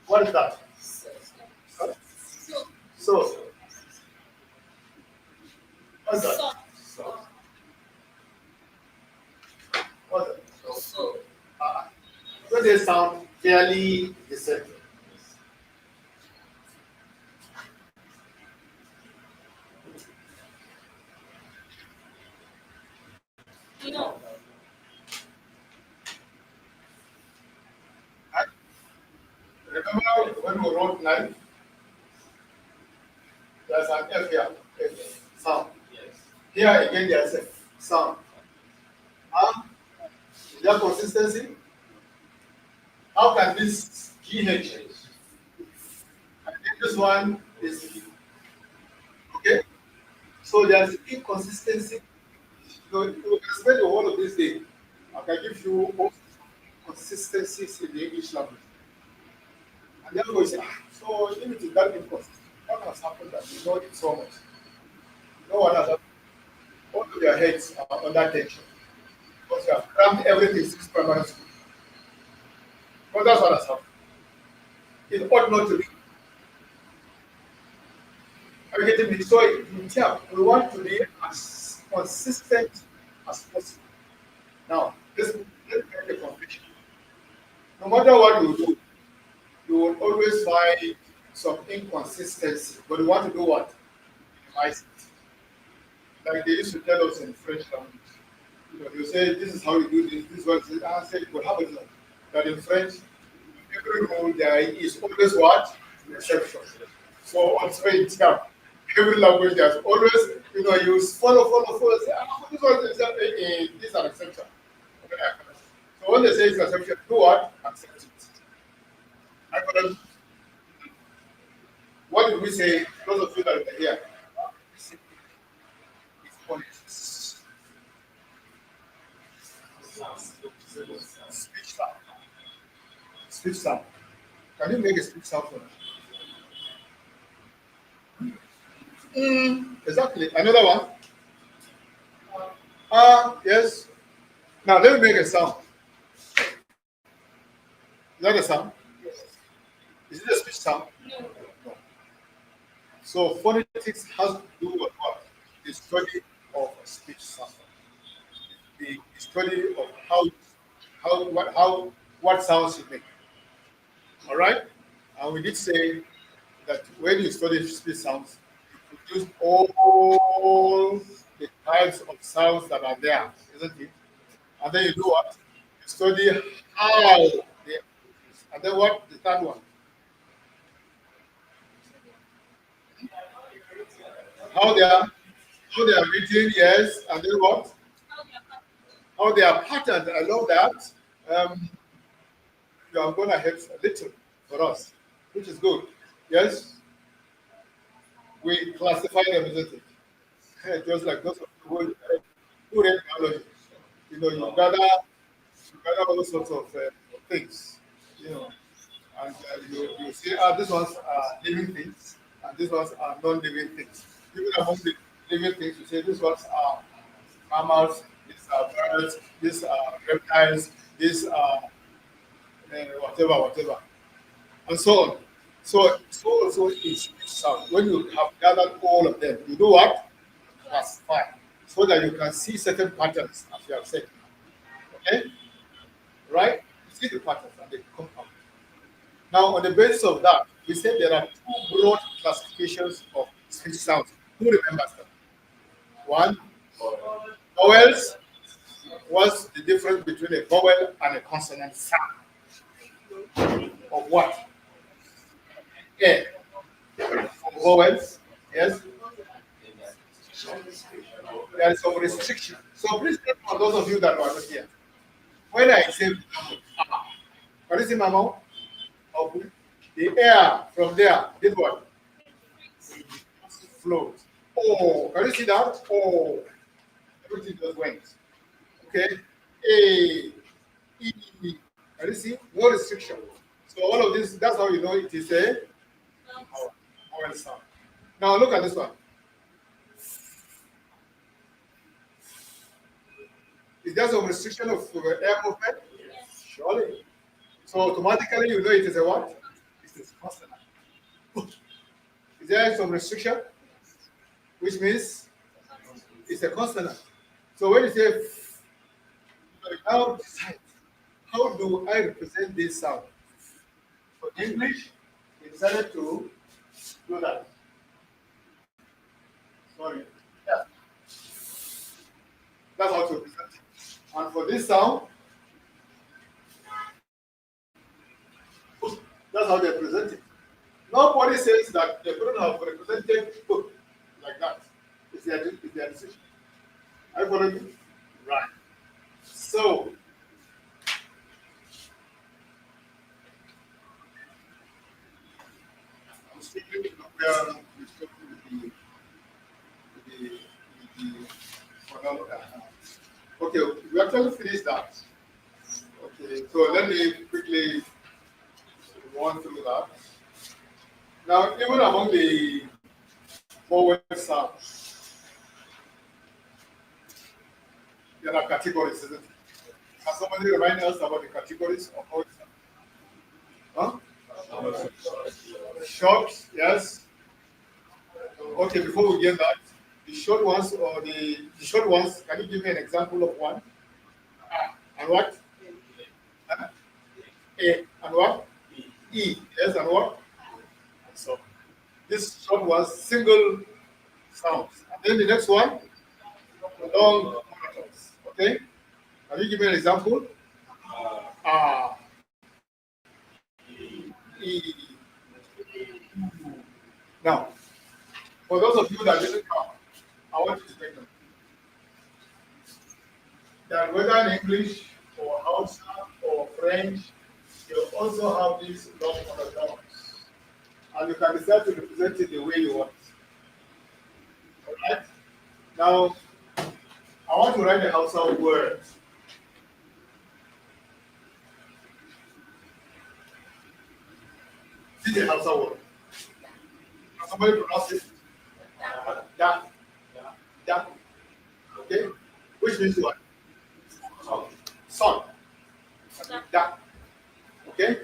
What is that? So, what's that? What's that? So they sound fairly the same. Right? Remember when we wrote life? There's an F here, sound. Here again, there's a sound. Is there consistency? How can this GH? I think this one is okay. So there's inconsistency. You can spend the whole of this day. I can give you all consistencies in the English language. And then we say, so limited that inconsistency. What has happened that you know it so much? No one has happened. All of their heads are under tension. Because you have crammed everything since primary school. But that's what has happened. It ought not to be. Are you getting me? So in Tyap, we want to be as consistent as possible. Now, let's make a confession. No matter what you do, you will always find some inconsistency. But we want to do what? Minimize it. Like they used to tell us in French language. They say this is how you do this is what it is. I said, what happens that in French, every rule there is always what? An exception. So also in Tyap, every language there's always, you follow, say, this one is this is an exception. Okay. So when they say it's an exception, do what? Accept it. I couldn't. What did we say? Those of you that are here. It's politics. Speech sound. Speech sound. Can you make a speech sound for me? Exactly. Another one. Yes. Now let me make a sound. Is that a sound? Yes. Is it a speech sound? No. So phonetics has to do with what? The study of speech sound. The study of what sounds you make. All right? And we did say that when you study speech sounds, you produce all the types of sounds that are there, isn't it? And then you do what? You study how they produce. And then what? The third one. How they are written, yes, and then what? How they are patterned. I love that. You are going to help a little for us, which is good. Yes, we classify them, isn't it? Just like those of you who read biology, you gather all sorts of things, and you say, these ones are living things, and these ones are non-living things. Even among the living things, you say these ones are mammals, these are birds, these are reptiles, these are whatever, and so on. So also is sound. When you have gathered all of them, you do what? Classify, so that you can see certain patterns, as you have said. Okay, right? You see the patterns and they come out. Now, on the basis of that, we said there are two broad classifications of speech sounds. Who remembers them? One, vowels, What's the difference between a vowel and a consonant sound? Of what? A. For vowels, yes, there is some restriction. So please take for those of you that are not here. When I say ah, what is in my mouth? Okay. The air from there did what? Float. Oh, can you see that? Oh, everything just went. Okay. A, E. Can you see? No restriction. So all of this, that's how you know it is a vowel sound. Now look at this one. Is there some restriction of air movement? Surely. So automatically you know it is a what? It is consonant. Is there some restriction? Which means it's a consonant. So when you say now decide, how do I represent this sound? For English, we decided to do that. Sorry. Yeah. That's how to represent it. And for this sound, that's how they present it. Nobody says that they couldn't have represented like that. It's their decision. I follow you? Right. So, I'm speaking with the okay, we actually finished that. Okay, so let me quickly run through that. Now, even among the vowel sounds, there are categories, isn't it? Can somebody remind us about the categories of vowel sounds? Huh? Short, yes. Okay, before we get that, the short ones or the short ones, can you give me an example of one? And what? A and what? E. Yes, and what? So this short was single sounds. And then the next one, long monotons. Okay? Can you give me an example? Ah, E. Now, for those of you that didn't come, I want you to take them. That whether in English or Hausa or French, you also have these long monotons. And you can decide to represent it the way you want. Alright? Now, I want to write a Hausa word. This is a Hausa word. Can somebody pronounce it? Da. Da. Okay? Which means what? Son. Da. Okay?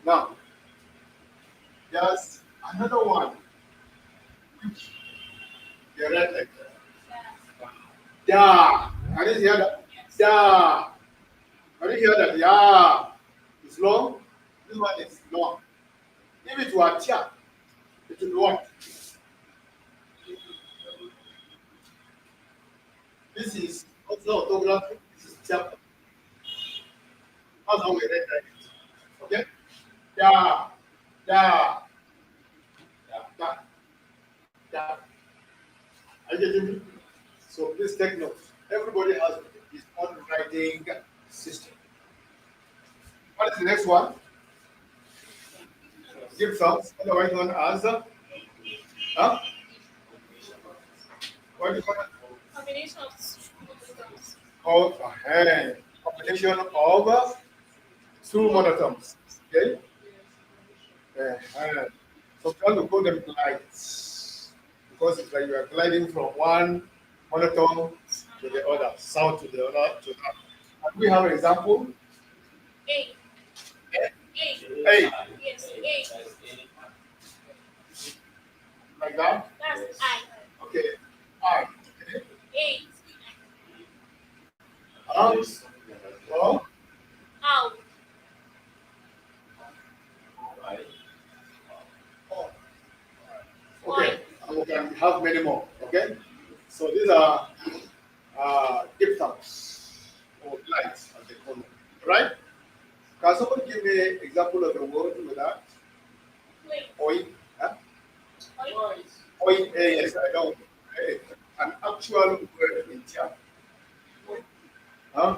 Now, there's another one. Which the red letter. Da. Can you hear that? Da. Can you hear that? Yeah. It's long. This one is long. If it were Tyap, it would be what? This is also orthography. This is Tyap. That's how we read it. Okay? Da. Da. Da. Da. Are you getting me? So please take note. Everybody has his own writing system. What is the next one? Give sounds, otherwise known as huh? What do you call it? Combination of monotons. Called a combination of two monotons. Okay? Sometimes we call them glides because it's like you are gliding from one monotone to the other, sound to the other, to that. And we have an example. A. A. A, Yes, A. like that. That's I. Okay. I. Okay. A. Well, Ow. okay. And we can have many more. Okay. So these are diphthongs or light, as they call it. Right? Can someone give me an example of a word with that? Wait. Oil? Huh? Wait. Oil, yes, I know. An actual word in Tyap. Huh?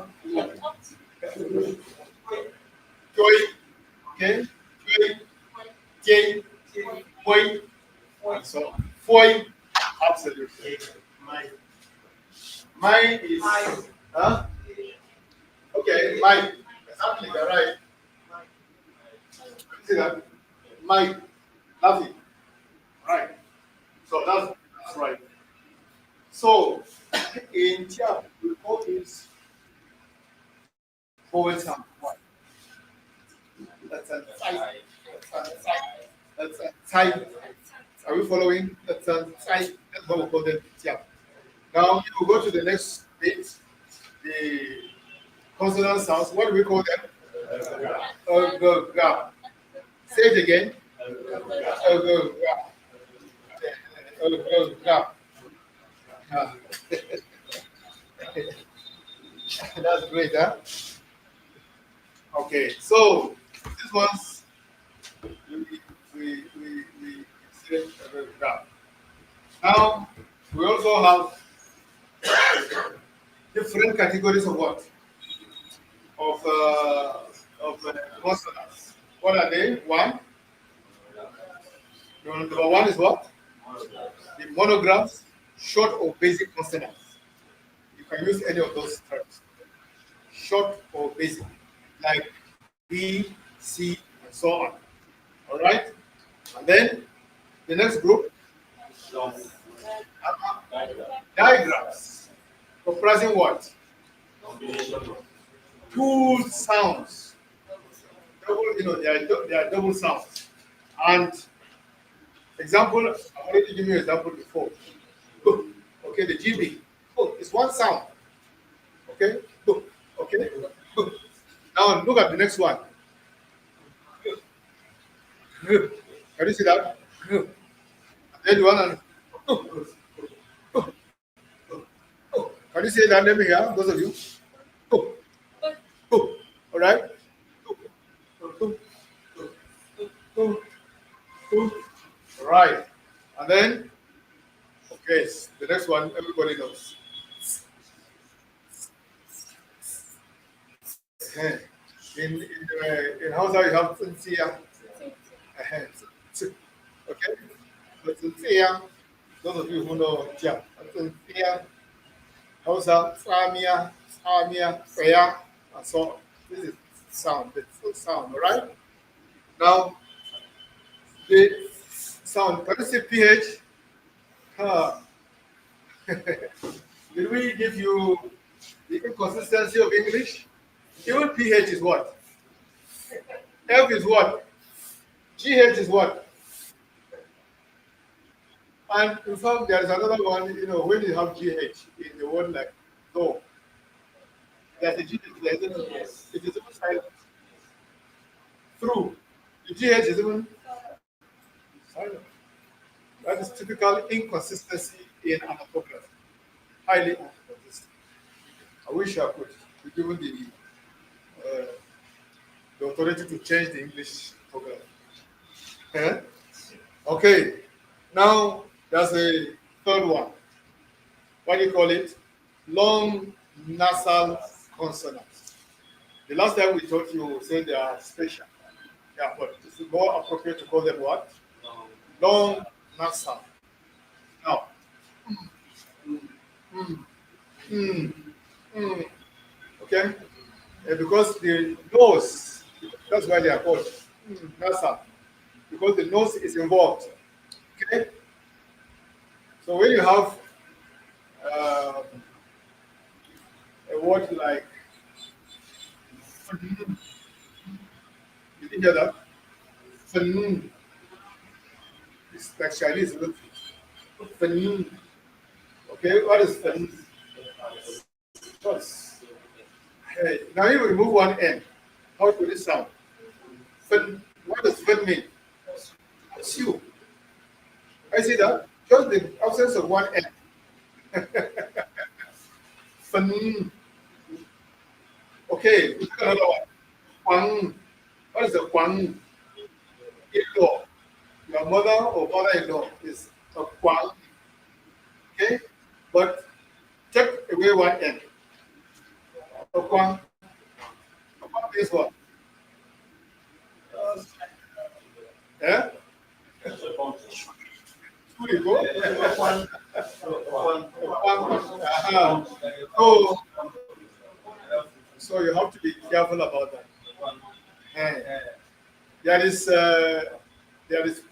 Joy, okay? Joy, Jay, Boy, and so on. Foy, absolutely. Mine is, huh? Okay, Mike. Exactly, you're right. See that? Mike, nothing. Right. So that's right. So in Tiap, we call this poet and what? That's a type. That's a type. That's a type. Are we following? That's a type. That's what we call them in Tiap. Now you go to the next bit, the consonant sounds. What do we call them? Ga. Say it again. Ga. Ga. Ah. That's great, huh? Okay, so this one's we say ga. Now we also have different categories of what? Of consonants. What are they? One. Number one is what? The monographs, short or basic consonants. You can use any of those terms. Short or basic, like B, C, and so on. All right? And then the next group, diagrams, comprising what? Two sounds. Double, they are double sounds. And example, I already given you an example before. Okay, the GB. It's one sound. Okay? Okay? Now look at the next one. Can you see that? And then the one and can you say that? Let me hear, those of you. All right? Right. And then, okay, the next one, everybody knows. In Hausa, you have Tsintsiya. Okay? But Tsintsiya, those of you who know Jam, Tsintsiya, Hausa, Samia, Samia, Faya, and so on. This is sound, the full sound, all right? Now, the sound, can you say PH? Huh. Did we give you the inconsistency of English? Even PH is what? F is what? GH is what? And in fact, there is another one, when you have GH in the word like no, there's a GH there, isn't it? Yes. It is even silent. Through. The GH is even silent. That is typical inconsistency in an orthography. Highly inconsistent. I wish I could be given the authority to change the English orthography. Eh? Okay. Now, there's a third one. What do you call it? Long nasal consonants. The last time we taught you, said they are special. Yeah, but it's more appropriate to call them what? Long nasal. Now, mm, mm, mm, okay? Because the nose, that's why they are called nasal, because the nose is involved. Okay? So when you have a word like, you didn't hear that? Fun. It's like Chinese, isn't it? Fun. Okay, what is fun? Hey, now you remove one N. How do it sound? Fun. What does fun mean? It's you. I see that. Just the absence of one N. Fun. Okay, we take another one. Kwang. What is the Kwang? In-law. Your mother or mother-in-law is a Kwang. Okay? But take away one N. A Kwang. A Kwang is what? Yeah? Who you go? Uh-huh. So, so you have to be careful about that. Eh. There is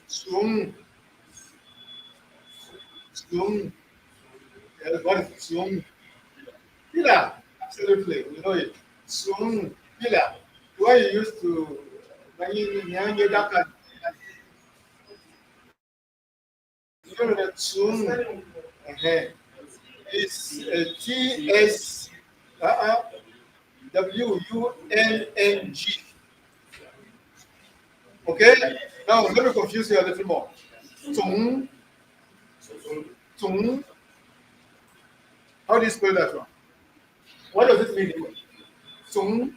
Sung. Sung. What is Sung? Pila. Absolutely. You know it. Sung. Pila. Why you used to when you that kind you know that Sung. It's TS WUNNG. Okay? Now let me confuse you a little more. Tung, tung. How do you spell that one? What does it mean? Tung.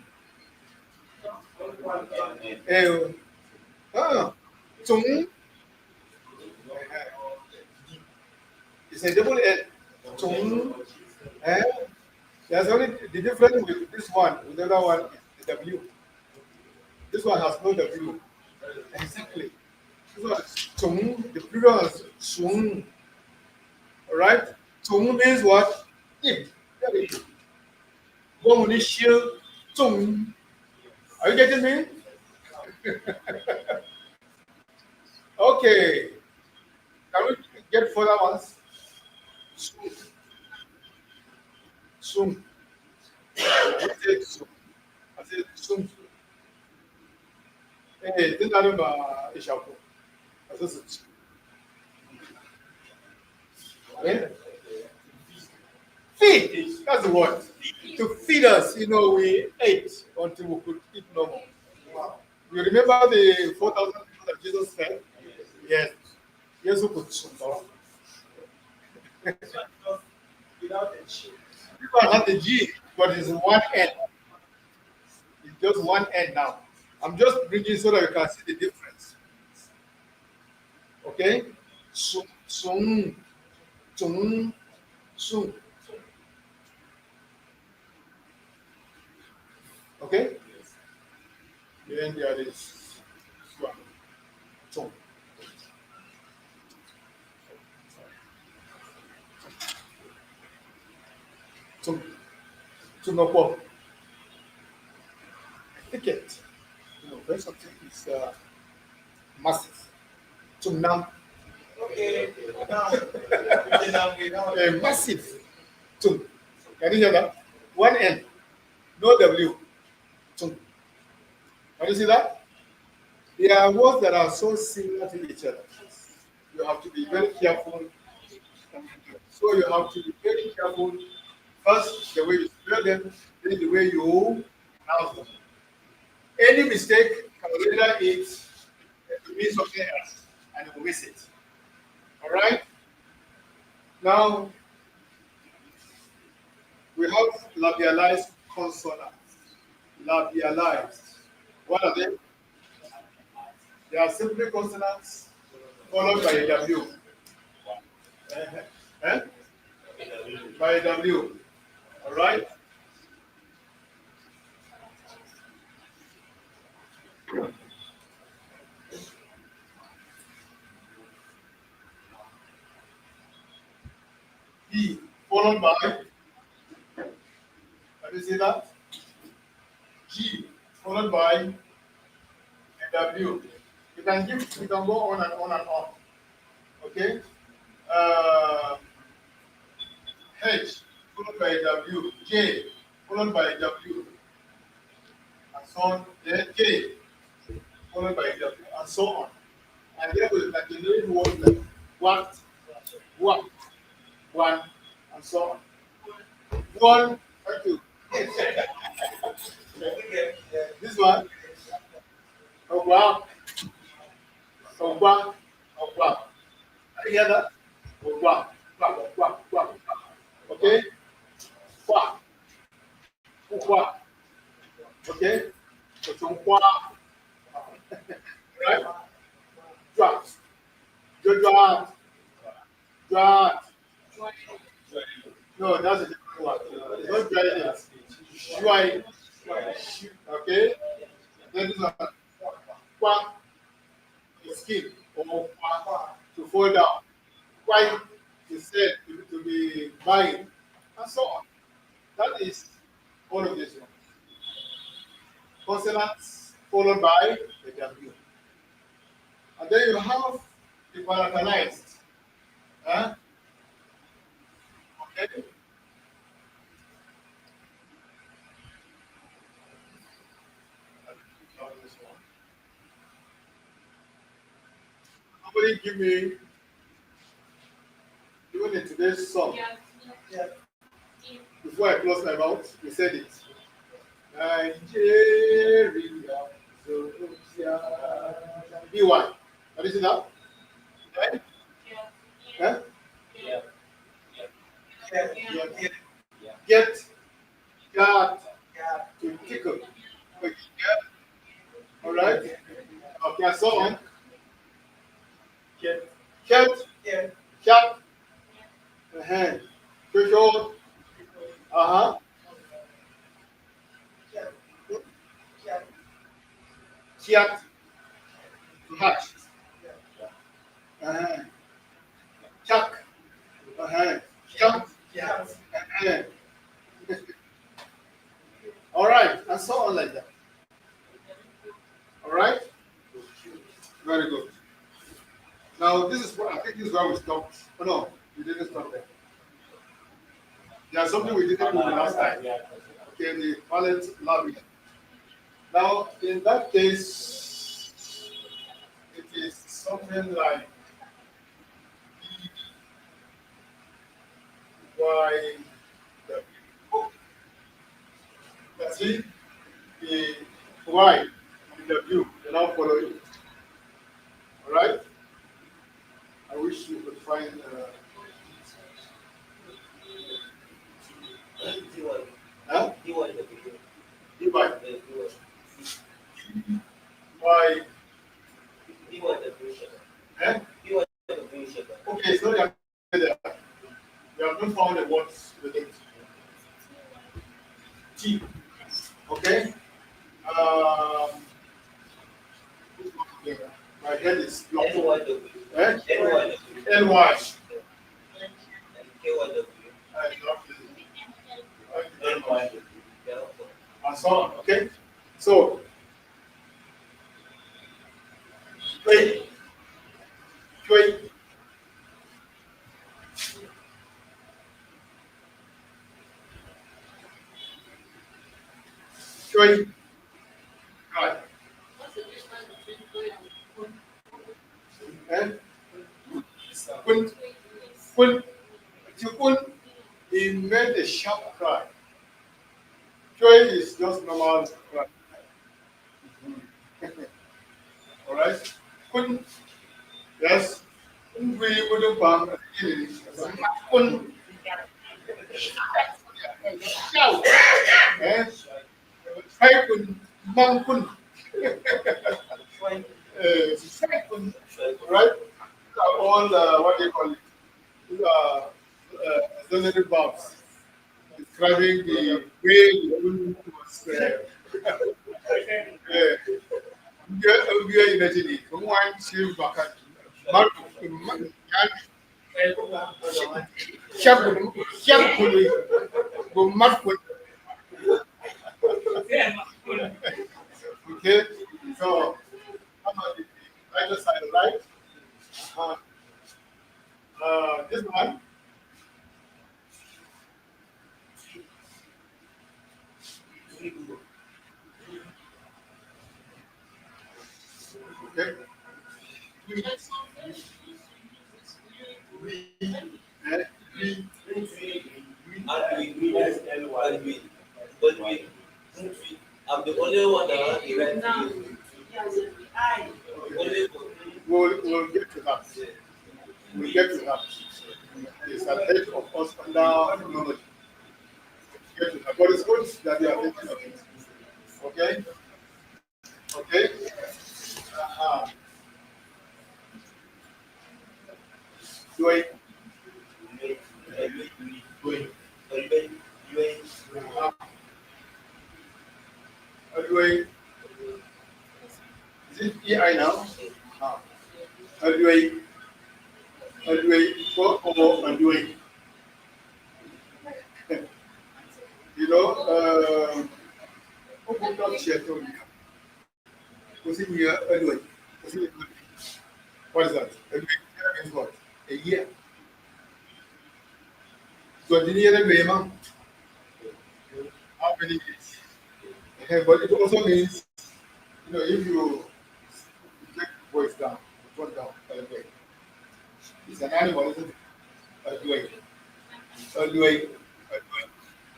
Tung. It's a double L. Tung. There's only the difference with this one, with the other one is the W. This one has no W. Exactly. This one is tung, the previous one is sung. Alright? Tung means what? If. Tung. Are you getting me? Okay. Can we get further ones? Sung. Sung. I said sung. I said sung. Hey, this is Ishaku. This is feed. That's the word. To feed us, you know, we ate until we could eat no more. You remember the 4,000 people that Jesus fed? Yes. Yes, we could. People have the G, but it's one N. It's just one N now. I'm just bringing so that you can see the difference. Okay? Sung, sung, sung, sung. Okay? Then there is one. Sung. Sung. Sung of what? Ticket. You know, when something is massive. Sung nam. Okay. Massive. Sung. Can you hear that? One N. No W. Sung. Can you see that? There are words that are so similar to each other. You have to be very careful. So you have to be very careful. First, the way you spell them, then the way you pronounce them. Any mistake can render it to mean something else, and you miss it. All right. Now we have labialized consonants. Labialized. What are they? They are simply consonants followed by a W. Eh? By a W. All right? E followed by, can you see that? G followed by a W. You can go on and on and on. Okay? H followed by a W. J followed by a W. And so on. Then K followed by a W. And so on. And there will continue words like what, one, and so on. One, thank you. This one, Ogwa, Ogwa, Ogwa. Can you hear that? Ogwa, Ogwa, Ogwa, Ogwa. Okay? Kwa, Ogwa, Okay? Right? Drought. Drought. Drought. No, that's a different one. It's not dryness. Dry. Okay? Then this one. Qua. To skin. Or qua. To fall down. Quite is said to be buying. And so on. That is all of this one. Consonants followed by the W. And then you have the palatalized. Huh? Okay. Somebody give me, even in today's song, before I close my mouth, we said it. Nigeria, BY. What is it now? Right? Huh? Yeah. Get, got, to tickle. Okay, all right. Okay, so on. Cat, cat, hand. Show, uh-huh. Cat, hatch. Uh-huh. Chuck, uh-huh. Chuck, uh-huh. All right, and so on like that. All right? Very good. Now, this is what I think this is where we stopped. Oh, no, we didn't stop there. There's something we didn't do the last time. Okay, the palette language. Now, in that case, it is something like Y, that's it. The Y, the W, you now follow it. All right? I wish you could find. Huh? You buy. Why? Eh? Okay, so there. We have not found the words with it. T. Okay? Um, my head is blocked. Eh? NY. And so on. Okay? So, wait. Right. Eh? Kun, kun, kun, he made a sharp cry. Joy is just normal cry. All right? Kun, yes. We wouldn't bang kun, shout. Eh? Try kun, mang kun. Try kun, right? These are all, what do you call it? These are auxiliary verbs describing the way the woman was. We imagine it. Someone shave back. Marco, okay, so come on, right side, right? This one. Okay. I'm the only one that has Now, We'll get to that. We'll get to that. It's ahead of us under knowledge. Get to that. But it's good that you are thinking of it. Okay? Okay? Uh-huh. Do I? Uh, do I? Is it EI now? Uh, do I? Do I? Or do I? You know, open up share to me. Was it here? Anyway, what is that? Anyway, means what? A year. So the year anyway, man. How many years? But it also means, if you take the voice down, the tone down, anyway, it's an animal, isn't it? Anyway, anyway,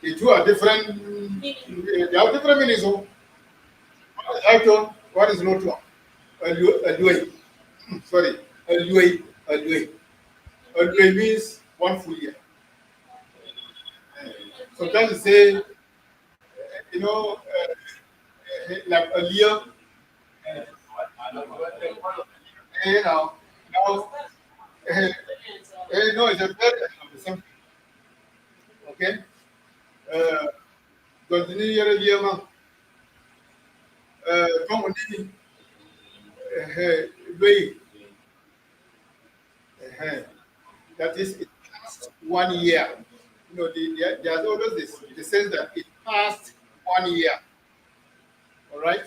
the two are different. They have different meanings. So one is high tone, one is low tone. Anyway, sorry, anyway, anyway. Anyway means one full year. Sometimes you say, like a year, now, now, no, it's a very something. Okay? Uh, Continue your year, man. Come on, wait. That is, it passed 1 year. There's always this, the sense that it passed 1 year. All right?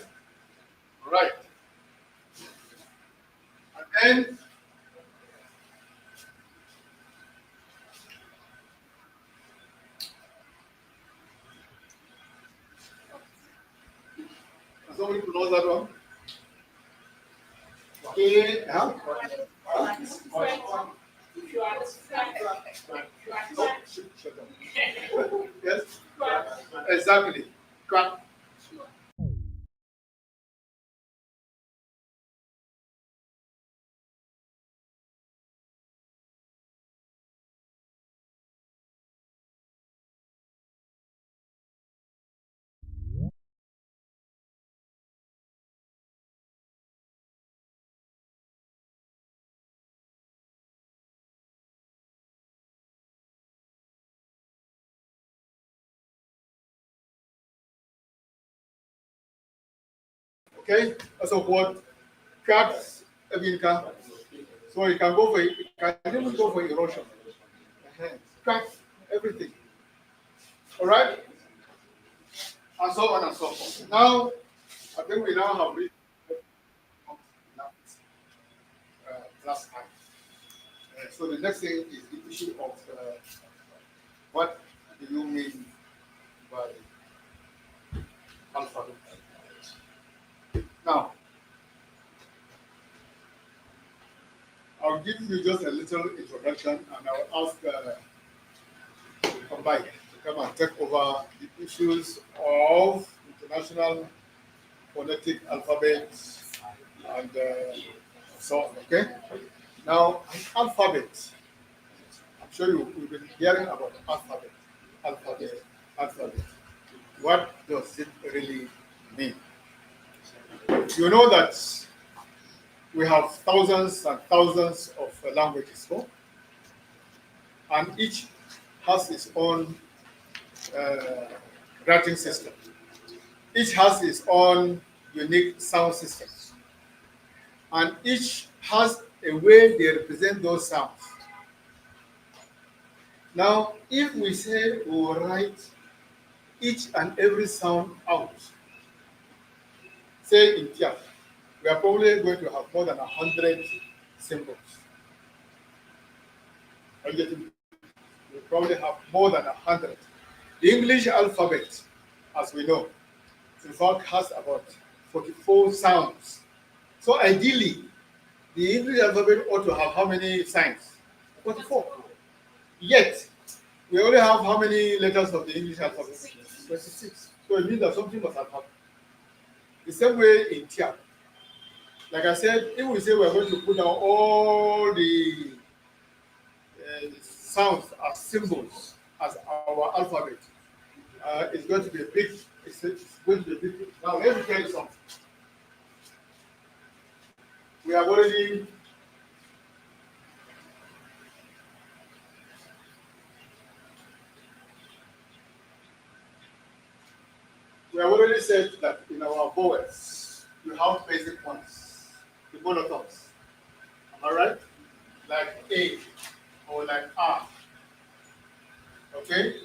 All right. And then, somebody knows that one? Okay, huh? No, shut down. Yes, exactly. Crack. Okay, so what cracks, I mean, so you can go for, you can even go for erosion. Cracks, everything. All right, and so on and so forth. Now, I think we now have reached last time. So the next thing is the issue of what do you mean by alphabet? Now, I'll give you just a little introduction and I'll ask Combine to come and take over the issues of international phonetic alphabet and so on. Okay? Now, an alphabet, I'm sure you've been hearing about alphabet. Alphabet, alphabet. What does it really mean? You know that we have thousands and thousands of languages, no? And each has its own uh, writing system. Each has its own unique sound systems. And each has a way they represent those sounds. Now, if we say we will write each and every sound out, say in Tyap, we are probably going to have more than 100 symbols. Are you getting? We probably have more than 100. The English alphabet, as we know, in fact has about 44 sounds. So ideally, the English alphabet ought to have how many signs? 44. Yet, we only have how many letters of the English alphabet? 26. So it means that something must have happened. The same way in Tyap. Like I said, if we say we're going to put down all the sounds as symbols as our alphabet, it's going to be a big It's going to be big. Now let me tell you something. We have already said that in our vowels you have basic ones, the monotones. Am I right? Like A or like R. Okay?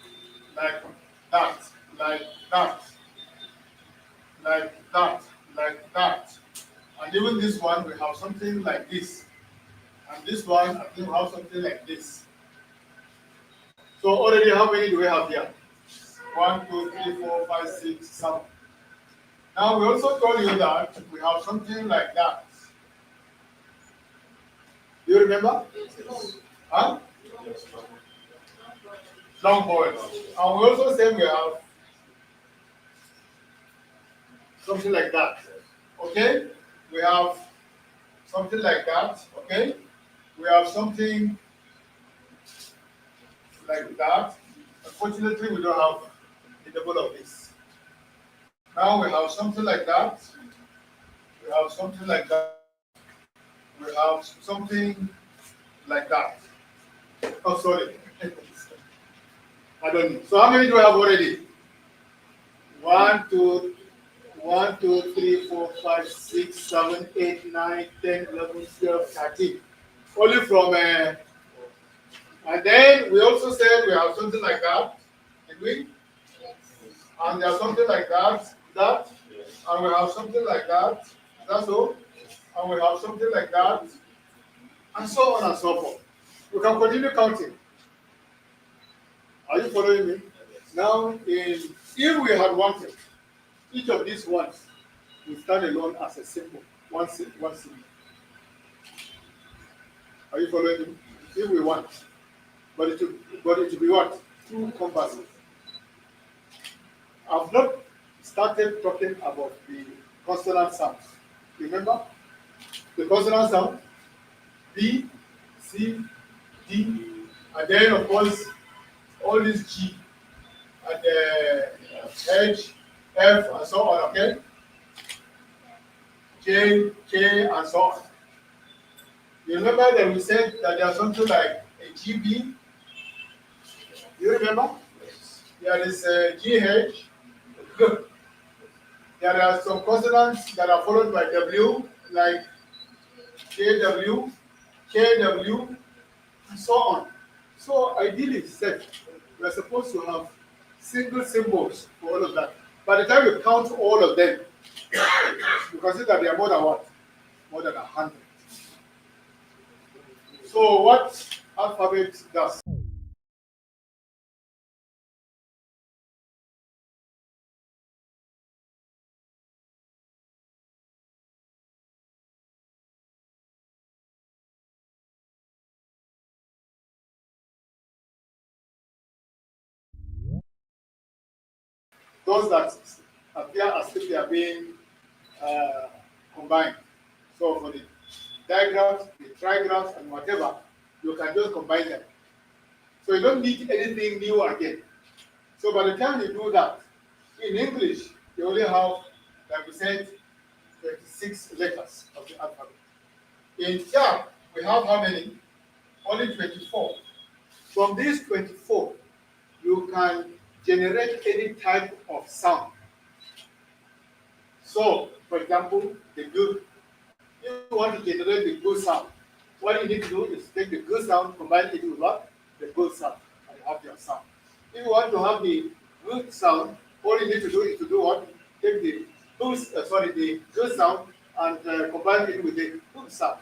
Like that, like that, like that, like that. And even this one we have something like this. And this one I think we have something like this. So already how many do we have here? 1, 2, 3, 4, 5, 6, 7. Now we also told you that we have something like that. Do you remember? Huh? Long vowels. And we also said we have something like that. Okay? We have something like that. Okay? We have something like that. Unfortunately, we don't have the double of this. Now we have something like that. We have something like that. We have something like that. Oh, sorry. I don't know. So how many do we have already? 1, 2, 1, 2, 3, 4, 5, 6, 7, 8, 9, 10, 11, 12, 13. Only from, and then we also said we have something like that. Did we? And there's something like that, and we have something like that. That's all. And we have something like that, and so on and so forth. We can continue counting. Are you following me? Now, if we had wanted, each of these ones will stand alone as a symbol, one symbol. Are you following me? If we want, but it will be what? Two converses. I've not started talking about the consonant sounds. Remember the consonant sound? B, C, D, and then of course all these G and H, F, and so on. Okay, J, K, and so on. You remember that we said that there's something like a GB. You remember? There is a GH. Look, there are some consonants that are followed by W, like KW, KW, and so on. So ideally said, we are supposed to have single symbols for all of that. By the time you count all of them, you can see that they are more than what? More than 100. So what alphabet does? Those that appear as if they are being uh, combined. So for the diagrams, the trigrams, and whatever, you can just combine them. So you don't need anything new again. So by the time you do that, in English, you only have, like we said, 26 letters of the alphabet. In Tyap, we have how many? Only 24. From these 24, you can generate any type of sound. So, for example, the good. If you want to generate the good sound, what you need to do is take the good sound, combine it with what? The good sound, and you have your sound. If you want to have the good sound, all you need to do is to do what? Take the the good sound and combine it with the good sound.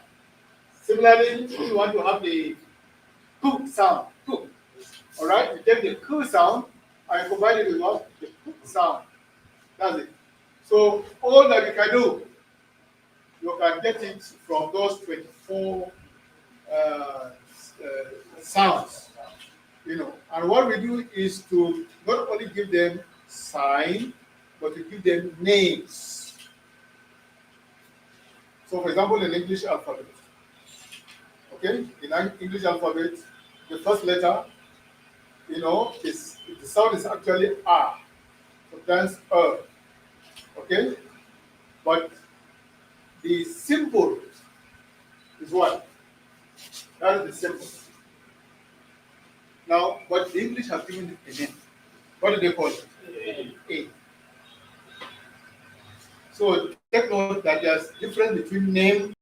Similarly, if you want to have the cook sound, cook, all right, you take the cool sound and combine it with what? The cook sound. That's it. So all that you can do, you can get it from those 24 sounds, And what we do is to not only give them sign, but to give them names. So, for example, in English alphabet, okay, in English alphabet, the first letter, is the sound is actually R. sometimes okay? But the symbol is what? That is the symbol. Now, but the English have given it a name. What do they call it? A. So take note that there's difference between name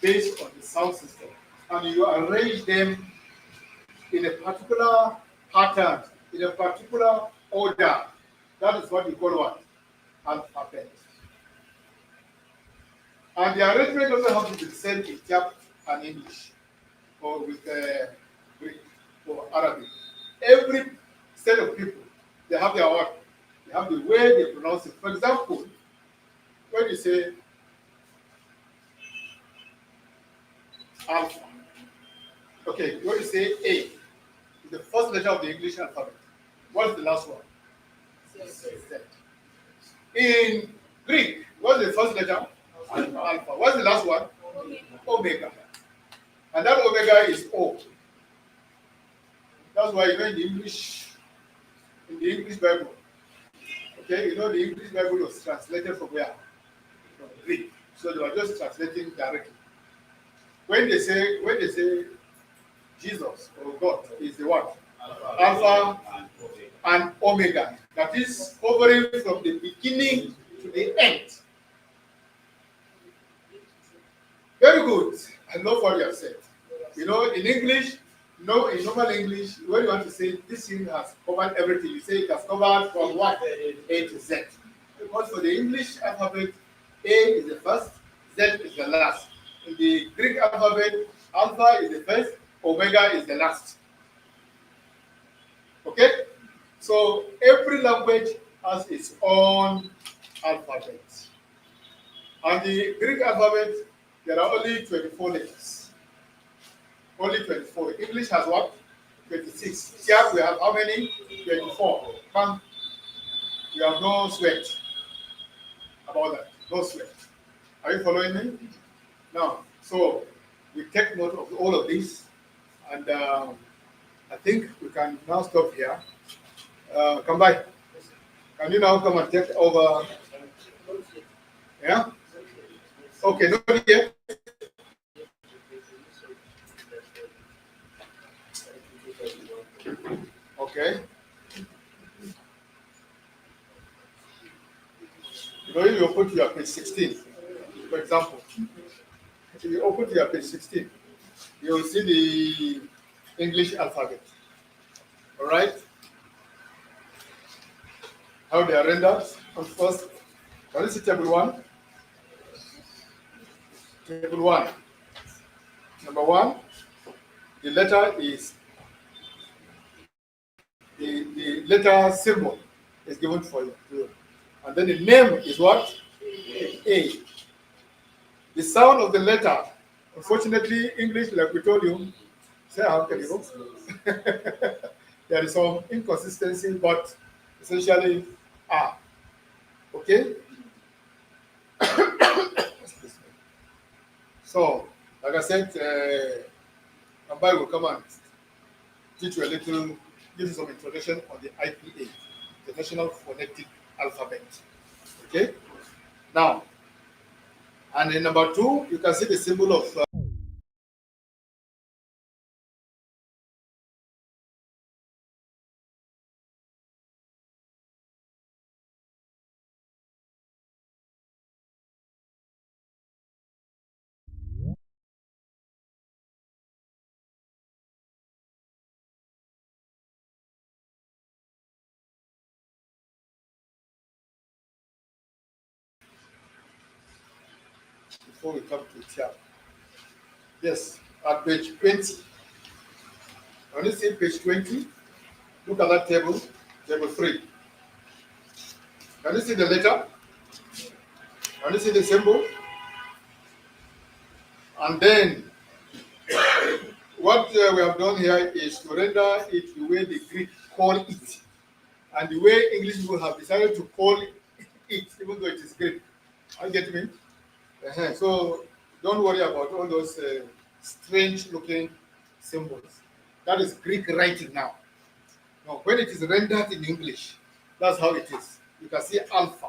based on the sound system, and you arrange them in a particular pattern, in a particular order. That is what you call what? Alphabet. And the arrangement doesn't have to be the same in Tyap and English, or with Greek or Arabic. Every set of people, they have their what? They have the way they pronounce it. For example, when you say alpha, okay, when you say A, is the first letter of the English alphabet. What is the last one? Z. In Greek, what's the first letter? Alpha. What's the last one? Omega. And that omega is O. That's why you know in the English Bible, okay, you know the English Bible was translated from where? From Greek. So they were just translating directly. When they say Jesus or God is the what? Alpha and Omega. That is covering from the beginning to the end. Very good. I love what you have said. You know, in English, no, in normal English, when you want to say this thing has covered everything, you say it has covered from what? A to Z. Because for the English alphabet, A is the first, Z is the last. In the Greek alphabet, Alpha is the first, Omega is the last. Okay? So every language has its own alphabet. And the Greek alphabet, there are only 24 letters. Only 24. English has what? 26. Here we have how many? 24. Come. You have no sweat about that. No sweat. Are you following me? Now, so we take note of all of this, and I think we can now stop here. Come by. Can you now come and take over? Yeah? Okay, not yet. Okay. You know, if you open to your page 16, for example, if you open to your page 16, you will see the English alphabet. All right? How they are rendered. And first, can you see table 1? Table 1. Number 1, the letter is the letter symbol is given for you. And then the name is what? A. The sound of the letter, unfortunately, English, like we told you, say how can you go? There is some inconsistency, but essentially R. Okay? So, like I said, Kambai will come and teach you a little, give you some introduction on the IPA, the National Phonetic Alphabet. Okay? Now, and in number 2, you can see the symbol of before we come to Tyap. Yes, at page 20. When you see page 20, look at that table, table 3. Can you see the letter? Can you see the symbol? And then what we have done here is to render it the way the Greek call it, and the way English people have decided to call it, even though it is Greek. You get me? So don't worry about all those strange looking symbols. That is Greek writing now. Now, when it is rendered in English, that's how it is. You can see alpha.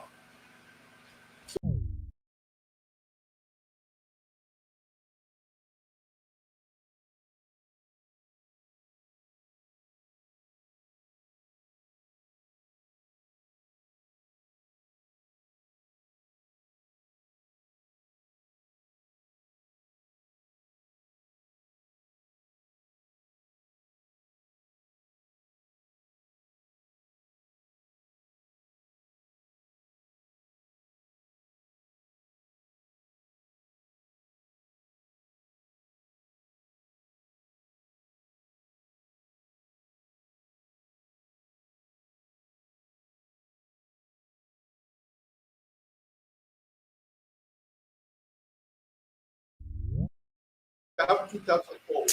We have two types of O.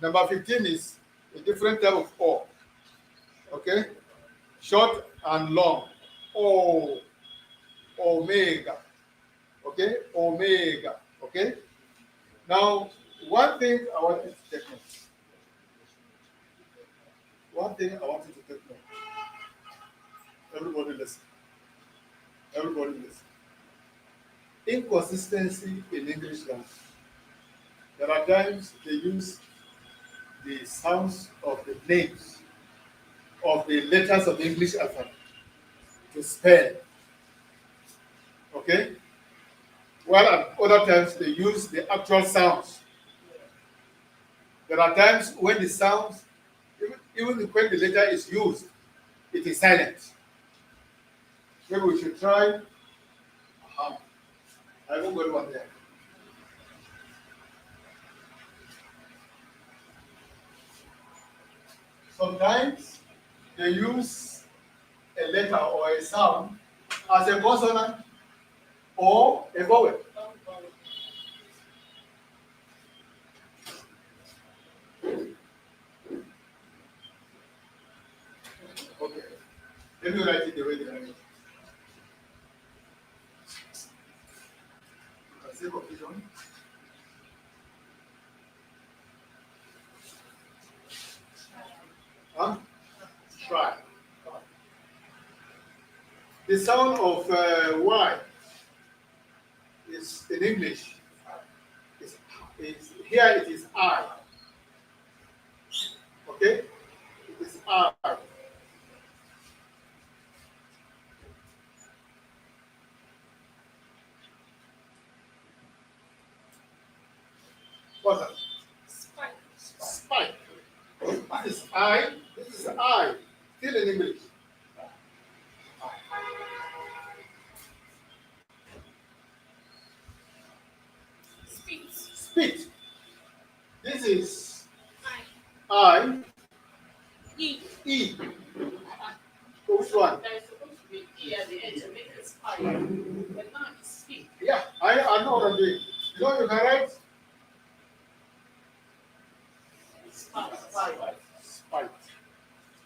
Number 15 is a different type of O. Okay? Short and long. O. Omega. Okay? Omega. Okay? Now, one thing I want you to take note. One thing I want you to take note. Everybody listen. Everybody listen. Inconsistency in English language. There are times they use the sounds of the names of the letters of the English alphabet to spell. Okay? While at other times they use the actual sounds. There are times when the sounds, even when the letter is used, it is silent. Maybe we should try. I won't go one there. Sometimes they use a letter or a sound as a consonant or a vowel. Okay. Let me write it the way they write it. You can see confusion. Huh? Try. The sound of Y is in English. Here it is I. Okay? It is I. What's that? Spike. Spike. This is I. This is I. Still in English. Spit. Spit. This is I. I. E. E. Which one? There's supposed to be E at the end to make it spike. But now it's speak. Yeah, I know what I'm doing. You know you can write Spike. spite.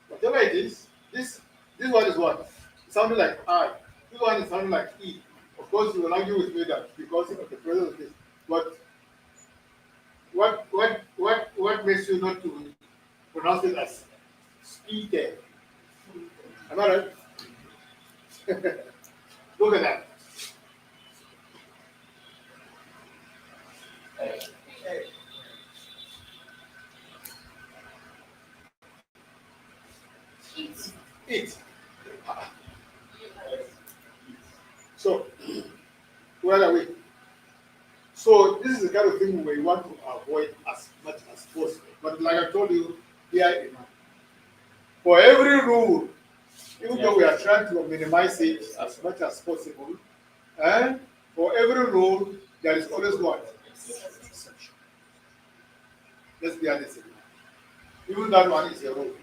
Whatever it is, this one is what? It sounded like I. This one is sounding like E. Of course, you will argue with me that because of the presence of this. But what makes you not to pronounce it as speaker? Am I right? Look at that. Eat. It. So, where are we? So, this is the kind of thing we want to avoid as much as possible. But like I told you, here, for every rule, even though we are trying to minimize it as much as possible, and For every rule, there is always what? Exception. Let's be honest. Even that one is a rule.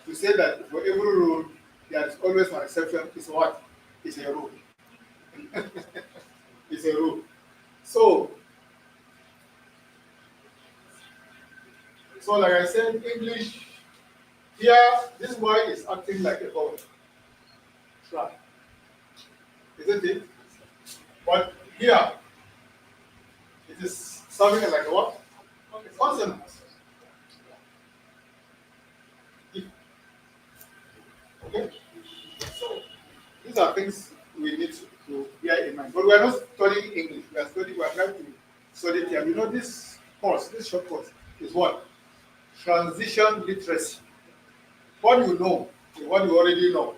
To say that for every rule, there is always one exception is what? Is a rule. It's a rule. So like I said, English here, this word is acting like a vowel. Try. Isn't it? But here, it is serving like a what? A consonant. Okay? So these are things we need to bear in mind. But we are not studying English. We are trying to study here. You know, this short course is what? Transition literacy. What you know, what you already know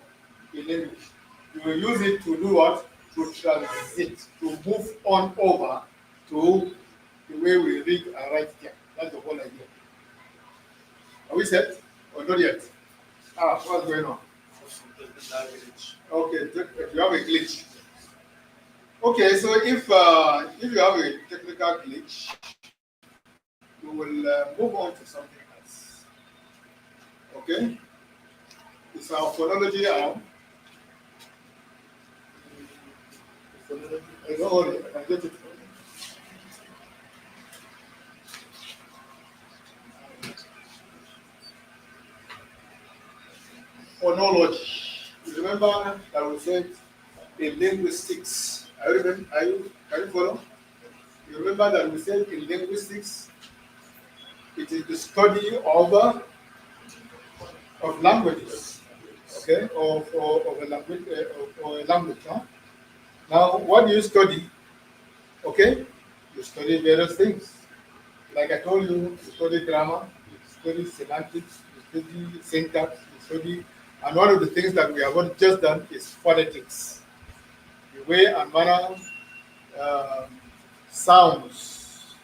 in English, you will use it to do what? To transit, to move on over to the way we read and write here. That's the whole idea. Are we set? Or not yet? What's going on? Okay, you have a glitch. Okay, so if you have a technical glitch, we will move on to something else. Okay? It's our phonology arm. Don't worry, I can get it. Phonology. You remember that we said in linguistics. Can you follow? You remember that we said in linguistics, it is the study of languages, okay, of a language, or a language. Huh? Now, what do you study? Okay, you study various things. Like I told you, you study grammar, you study semantics, you study syntax, you study, and one of the things that we have just done is phonetics. The way and manner sounds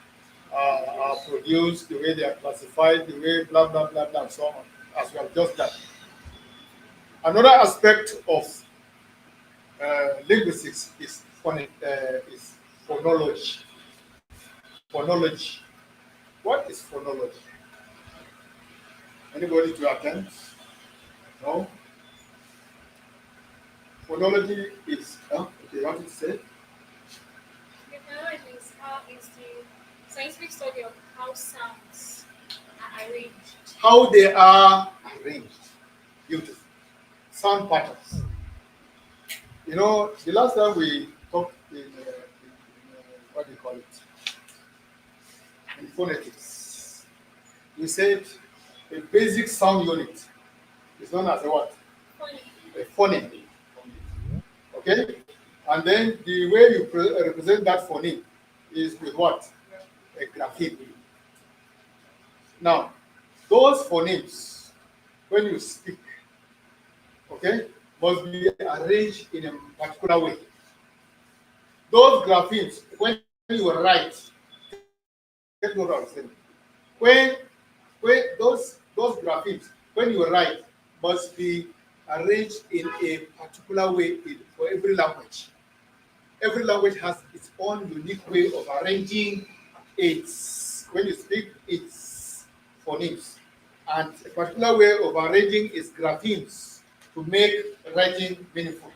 are produced, the way they are classified, the way blah blah blah blah, and so on, as we have just done. Another aspect of linguistics is phonology. Phonology. What is phonology? Anybody to attempt? No? Phonology is, okay, what did you say? Phonology is the scientific study of how sounds are arranged. How they are arranged. Beautiful. Sound patterns. You know, the last time we talked in what do you call it? In phonetics, we said a basic sound unit is known as a what? Phonics. A phoneme. Okay? And then the way you represent that phoneme is with what? A grapheme. Now, those phonemes, when you speak, okay, must be arranged in a particular way. Those graphemes, when you write, get what I'm saying. When those graphemes, when you write, must be arranged in a particular way for every language. Every language has its own unique way of arranging its, when you speak, its phonemes. And a particular way of arranging its graphemes to make writing meaningful.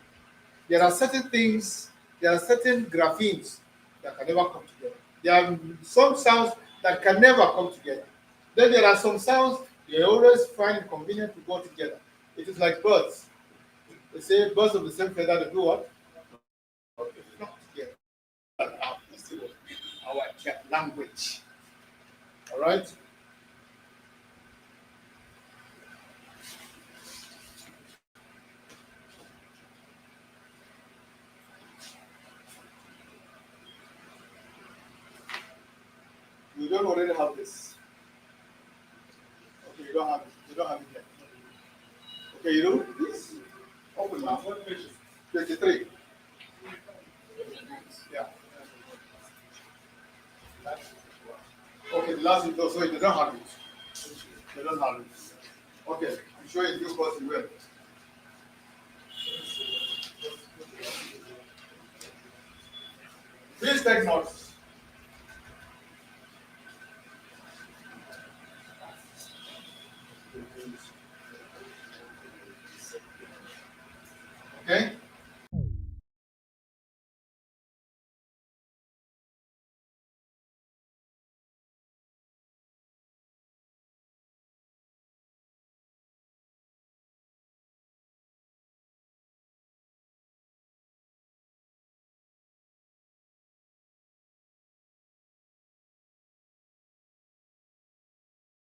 There are certain things, there are certain graphemes that can never come together. There are some sounds that can never come together. Then there are some sounds you always find it convenient to go together. It is like birds. They say birds of the same feather, they do what? They flock together. Our language. All right? You don't already have this. Okay, you don't have it. You don't have it yet. Okay, you do this. Open now. What page? 23. Yeah. Okay, the last one. So they don't have it. They don't have it. Okay, I'm sure in due course you will. Please take notes.